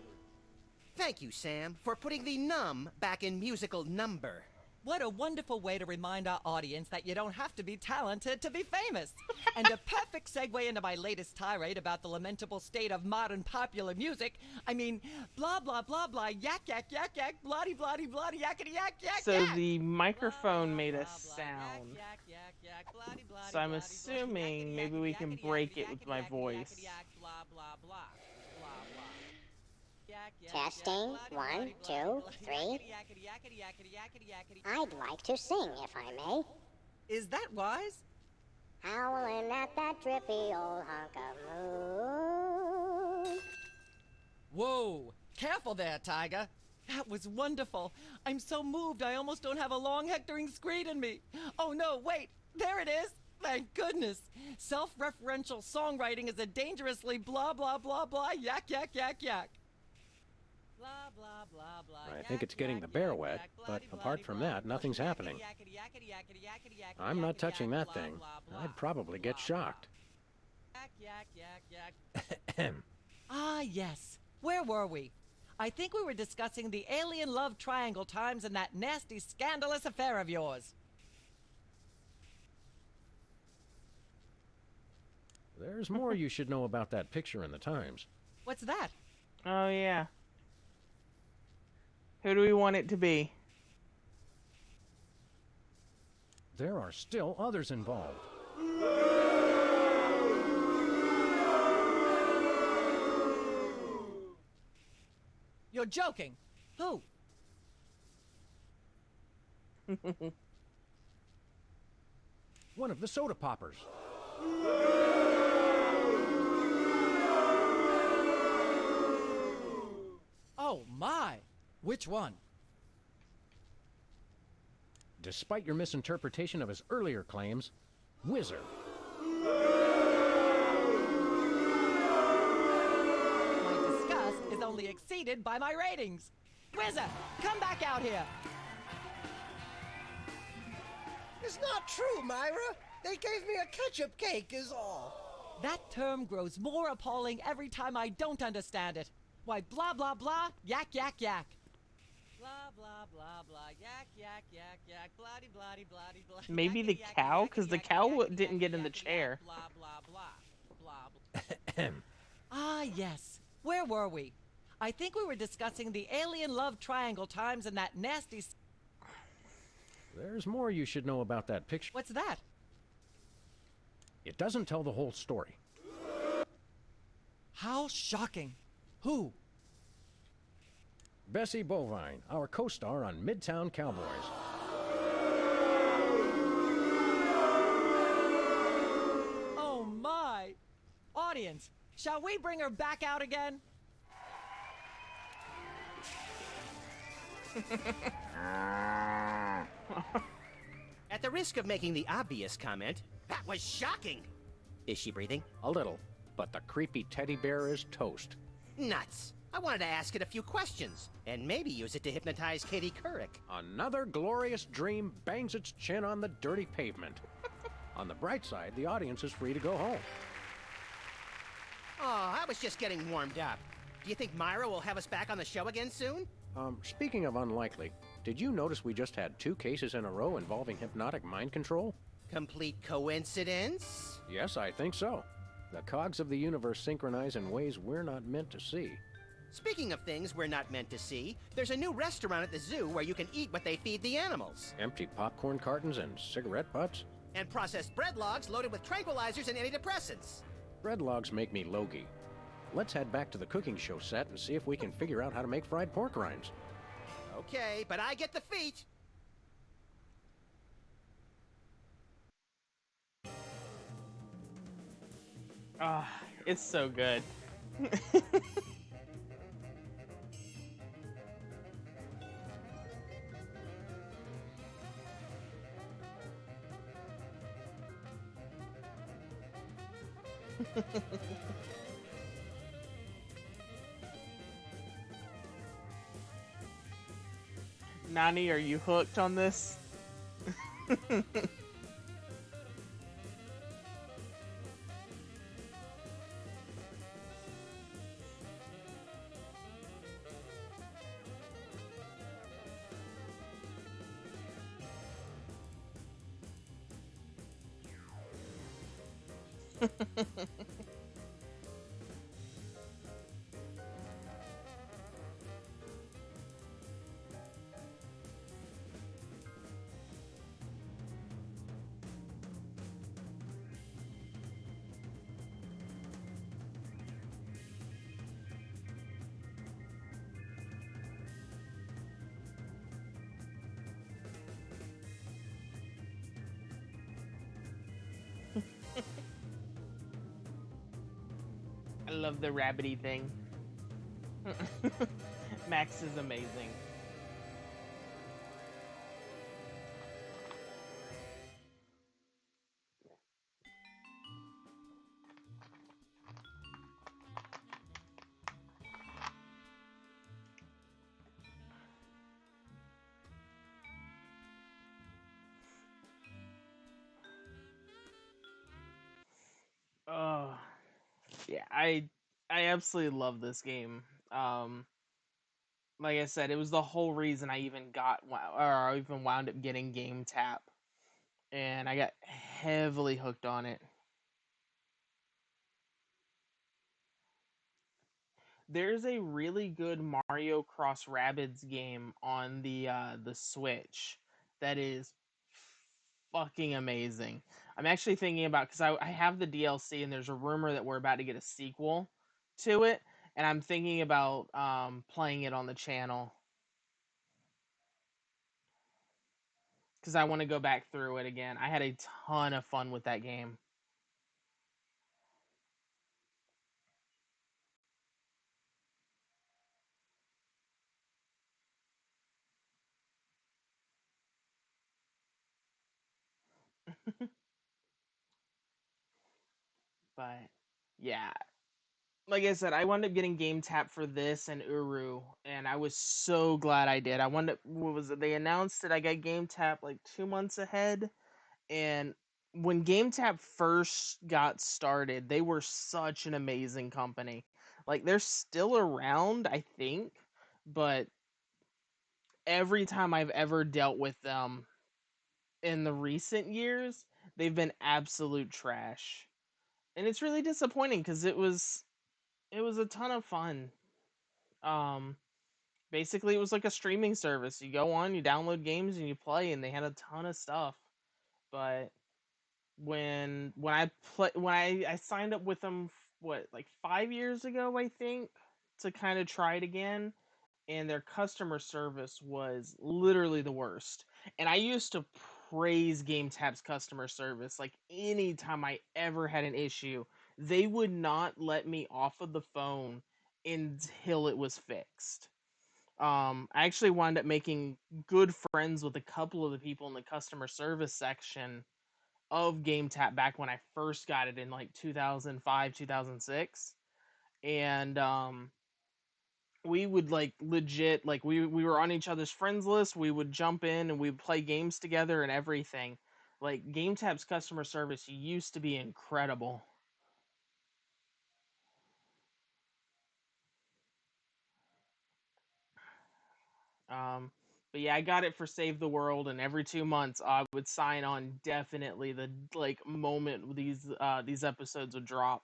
Thank you, Sam, for putting the num back in musical number. What a wonderful way to remind our audience that you don't have to be talented to be famous. And a perfect segue into my latest tirade about the lamentable state of modern popular music. I mean, blah, blah, blah, blah, yak, yak, yak, yak, bloody, bloody, bloody, yakety, yak, yak, So yak. the microphone made a sound. Yak, yak, yak, bloody, bloody, So I'm bloody, assuming maybe we can break it with my voice. yak, blah, blah, blah, blah, blah. Testing, 1, 2, 3. I'd like to sing, if I may. Is that wise? Howling at that drippy old hunk of moon. Whoa! Careful there, Tiger. That was wonderful. I'm so moved I almost don't have a long hectoring screed in me. Oh no, wait! There it is! Thank goodness! Self-referential songwriting is a dangerously blah blah blah blah yak yak yak yak. Blah blah blah blah. I think it's getting the bear wet, but apart from that, nothing's happening. I'm not touching that thing. I'd probably get shocked. Yak yak yak. Ah, yes. Where were we? I think we were discussing the alien love triangle times and that nasty, scandalous affair of yours. There's more you should know about that picture in the Times. What's that? Oh, yeah. Who do we want it to be? There are still others involved. You're joking. Who? One of the soda poppers. Oh, my. Which one? Despite your misinterpretation of his earlier claims, Whizzer. My disgust is only exceeded by my ratings. Whizzer, come back out here. It's not true, Myra. They gave me a ketchup cake is all. That term grows more appalling every time I don't understand it. Why, blah, blah, blah, yak, yak, yak. Blah, blah, blah, blah, yak, yak, yak, yak, bloody, bloody, bloody, bloody. Maybe the cow? Because the cow didn't get in the chair. Blah, blah, blah, blah, blah. Ah, yes. Where were we? I think we were discussing the alien love triangle times and that nasty... There's more you should know about that picture. What's that? It doesn't tell the whole story. How shocking. Who? Bessie Bovine, our co-star on Midtown Cowboys. Oh, my. Audience, shall we bring her back out again? At the risk of making the obvious comment, that was shocking. Is she breathing? A little, but the creepy teddy bear is toast. Nuts. I wanted to ask it a few questions, and maybe use it to hypnotize Katie Couric. Another glorious dream bangs its chin on the dirty pavement. On the bright side, the audience is free to go home. Oh, I was just getting warmed up. Do you think Myra will have us back on the show again soon? Speaking of unlikely, did you notice we just had 2 cases in a row involving hypnotic mind control? Complete coincidence? Yes, I think so. The cogs of the universe synchronize in ways we're not meant to see. Speaking of things we're not meant to see, there's a new restaurant at the zoo where you can eat what they feed the animals. Empty popcorn cartons and cigarette butts? And processed bread logs loaded with tranquilizers and antidepressants. Bread logs make me logy. Let's head back to the cooking show set and see if we can figure out how to make fried pork rinds. Okay, but I get the feet. Ah, it's so good. Nani, are you hooked on this? I love the rabbity thing. Max is amazing. Oh, yeah, I absolutely love this game. Like I said, it was the whole reason I even I even wound up getting Game Tap, and I got heavily hooked on it. There's a really good Mario Cross Rabbids game on the Switch that is fucking amazing. I'm actually thinking about, because I have the DLC and there's a rumor that we're about to get a sequel to it, and I'm thinking about playing it on the channel because I want to go back through it again. I had a ton of fun with that game. But yeah, like I said, I wound up getting Game Tap for this and Uru, and I was so glad I did. I wound up, what was it? They announced that I got Game Tap like 2 months ahead, and when Game Tap first got started, they were such an amazing company. Like, they're still around, I think, but every time I've ever dealt with them in the recent years, they've been absolute trash. And it's really disappointing because it was a ton of fun. Um, Basically, it was like a streaming service. You go on, you download games, and you play, and they had a ton of stuff. But when I signed up with them, what, like 5 years ago, I think, to kind of try it again, and their customer service was literally the worst. And I used to praise GameTap's customer service. Like, anytime I ever had an issue, they would not let me off of the phone until it was fixed. I actually wound up making good friends with a couple of the people in the customer service section of GameTap back when I first got it in like 2005, 2006. And we would like legit, like we were on each other's friends list. We would jump in and we'd play games together and everything. Like, GameTap's customer service used to be incredible. Um, but yeah, I got it for Save the World, and every 2 months I would sign on definitely the like moment these episodes would drop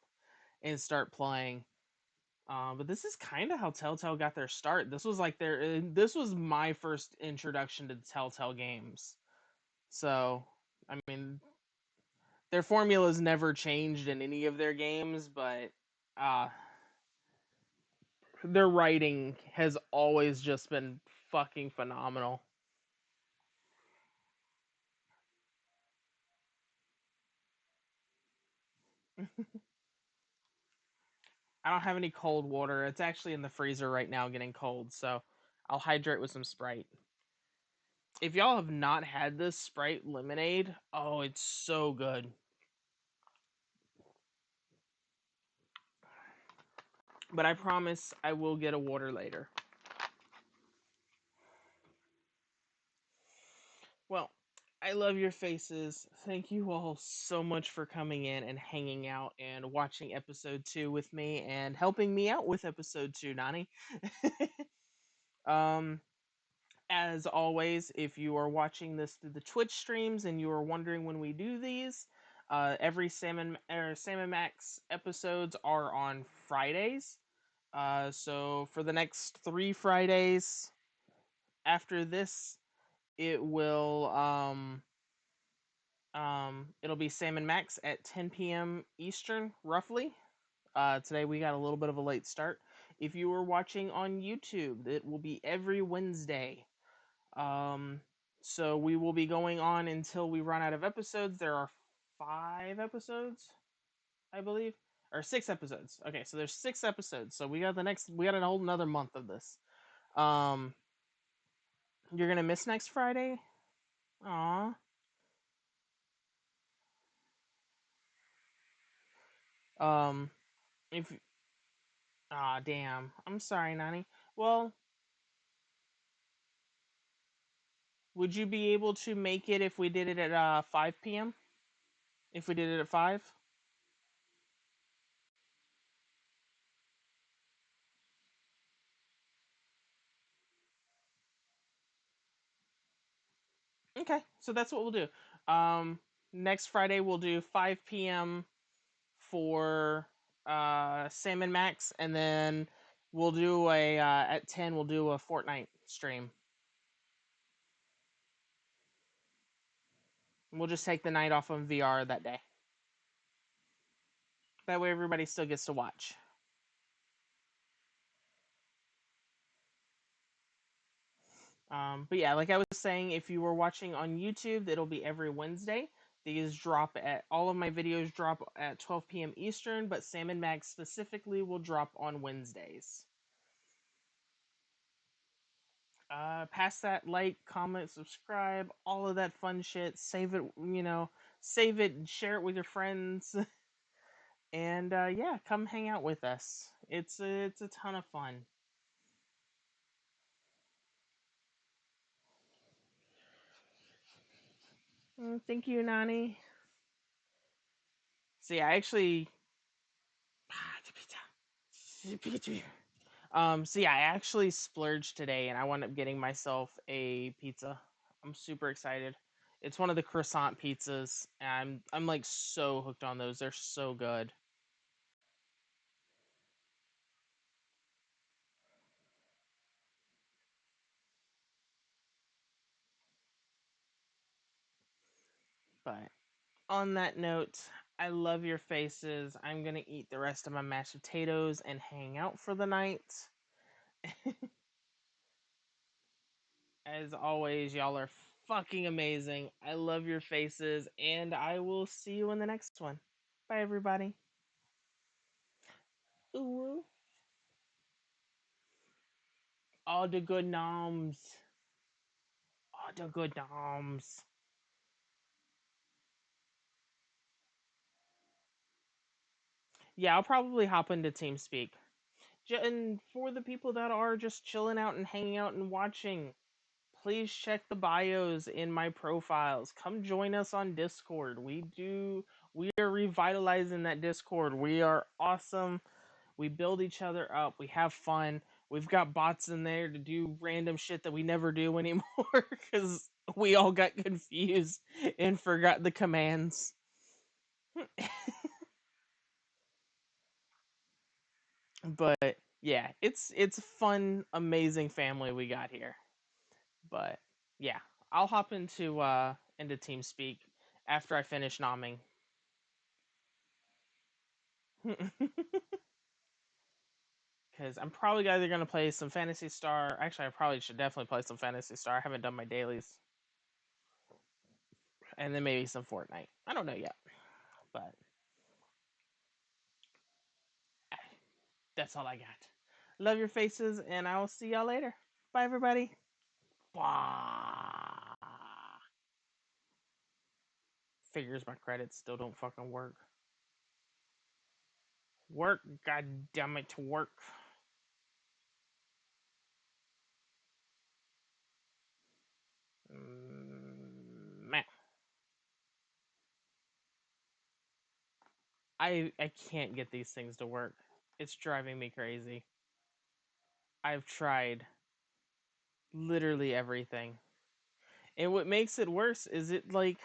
and start playing. But this is kind of how Telltale got their start. This was my first introduction to the Telltale games. So, I mean, Their formula's never changed in any of their games, but their writing has always just been fucking phenomenal. I don't have any cold water. It's actually in the freezer right now getting cold, so I'll hydrate with some Sprite. If y'all have not had this Sprite lemonade, oh, it's so good. But I promise I will get a water later. Well, I love your faces. Thank you all so much for coming in and hanging out and watching episode 2 with me and helping me out with episode 2, Nani. As always, if you are watching this through the Twitch streams and you are wondering when we do these, every Sam and Max episodes are on Fridays. So for the next 3 Fridays after this, it will it'll be Sam and Max at 10 p.m. Eastern, roughly. Today we got a little bit of a late start. If you were watching on YouTube, it will be every Wednesday. So we will be going on until we run out of episodes. There are 5 episodes, I believe, or 6 episodes. Okay, so there's 6 episodes. So we got a whole another month of this. You're gonna miss next Friday? Aw. If damn. I'm sorry, Nani. Well, would you be able to make it if we did it at 5 p.m.? If we did it at 5? Okay, so that's what we'll do. Next Friday we'll do 5 p.m. for Sam and Max, and then we'll do at 10 we'll do a Fortnite stream. We'll just take the night off on VR that day. That way everybody still gets to watch. But yeah, like I was saying, if you were watching on YouTube, it'll be every Wednesday. All of my videos drop at 12 p.m. Eastern, but Sam and Max specifically will drop on Wednesdays. Pass that like, comment, subscribe, all of that fun shit. Save it, save it, and share it with your friends. And yeah, come hang out with us. It's a ton of fun. Thank you, Nani. See, I actually I actually splurged today and I wound up getting myself a pizza. I'm super excited. It's one of the croissant pizzas, and I'm like so hooked on those. They're so good. But on that note, I love your faces. I'm gonna eat the rest of my mashed potatoes and hang out for the night. As always, y'all are fucking amazing. I love your faces, and I will see you in the next one. Bye, everybody. Ooh. All the good noms. All the good noms. Yeah, I'll probably hop into TeamSpeak. And for the people that are just chilling out and hanging out and watching, please check the bios in my profiles. Come join us on Discord. We are revitalizing that Discord. We are awesome. We build each other up. We have fun. We've got bots in there to do random shit that we never do anymore because we all got confused and forgot the commands. But yeah, it's fun, amazing family we got here. But yeah, I'll hop into TeamSpeak after I finish nomming. Because I'm probably either going to play some Phantasy Star. Actually, I probably should definitely play some Phantasy Star. I haven't done my dailies. And then maybe some Fortnite. I don't know yet. But that's all I got. Love your faces, and I will see y'all later. Bye, everybody. Bye. Figures my credits still don't fucking work. Work, god damn it, to work. Man. I can't get these things to work. It's driving me crazy. I've tried literally everything. And what makes it worse is it like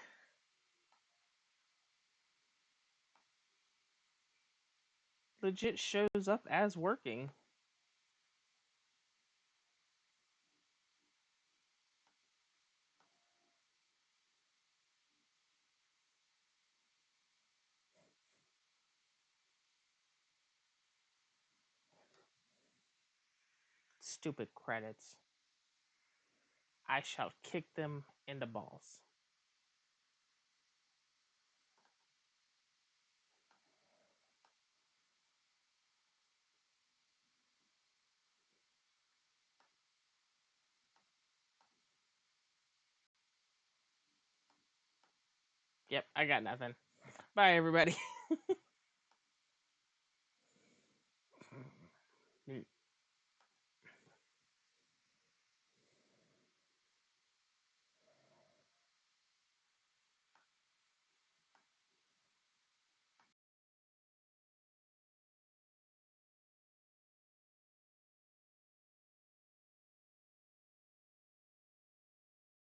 legit shows up as working. Stupid credits. I shall kick them in the balls. Yep, I got nothing. Bye, everybody.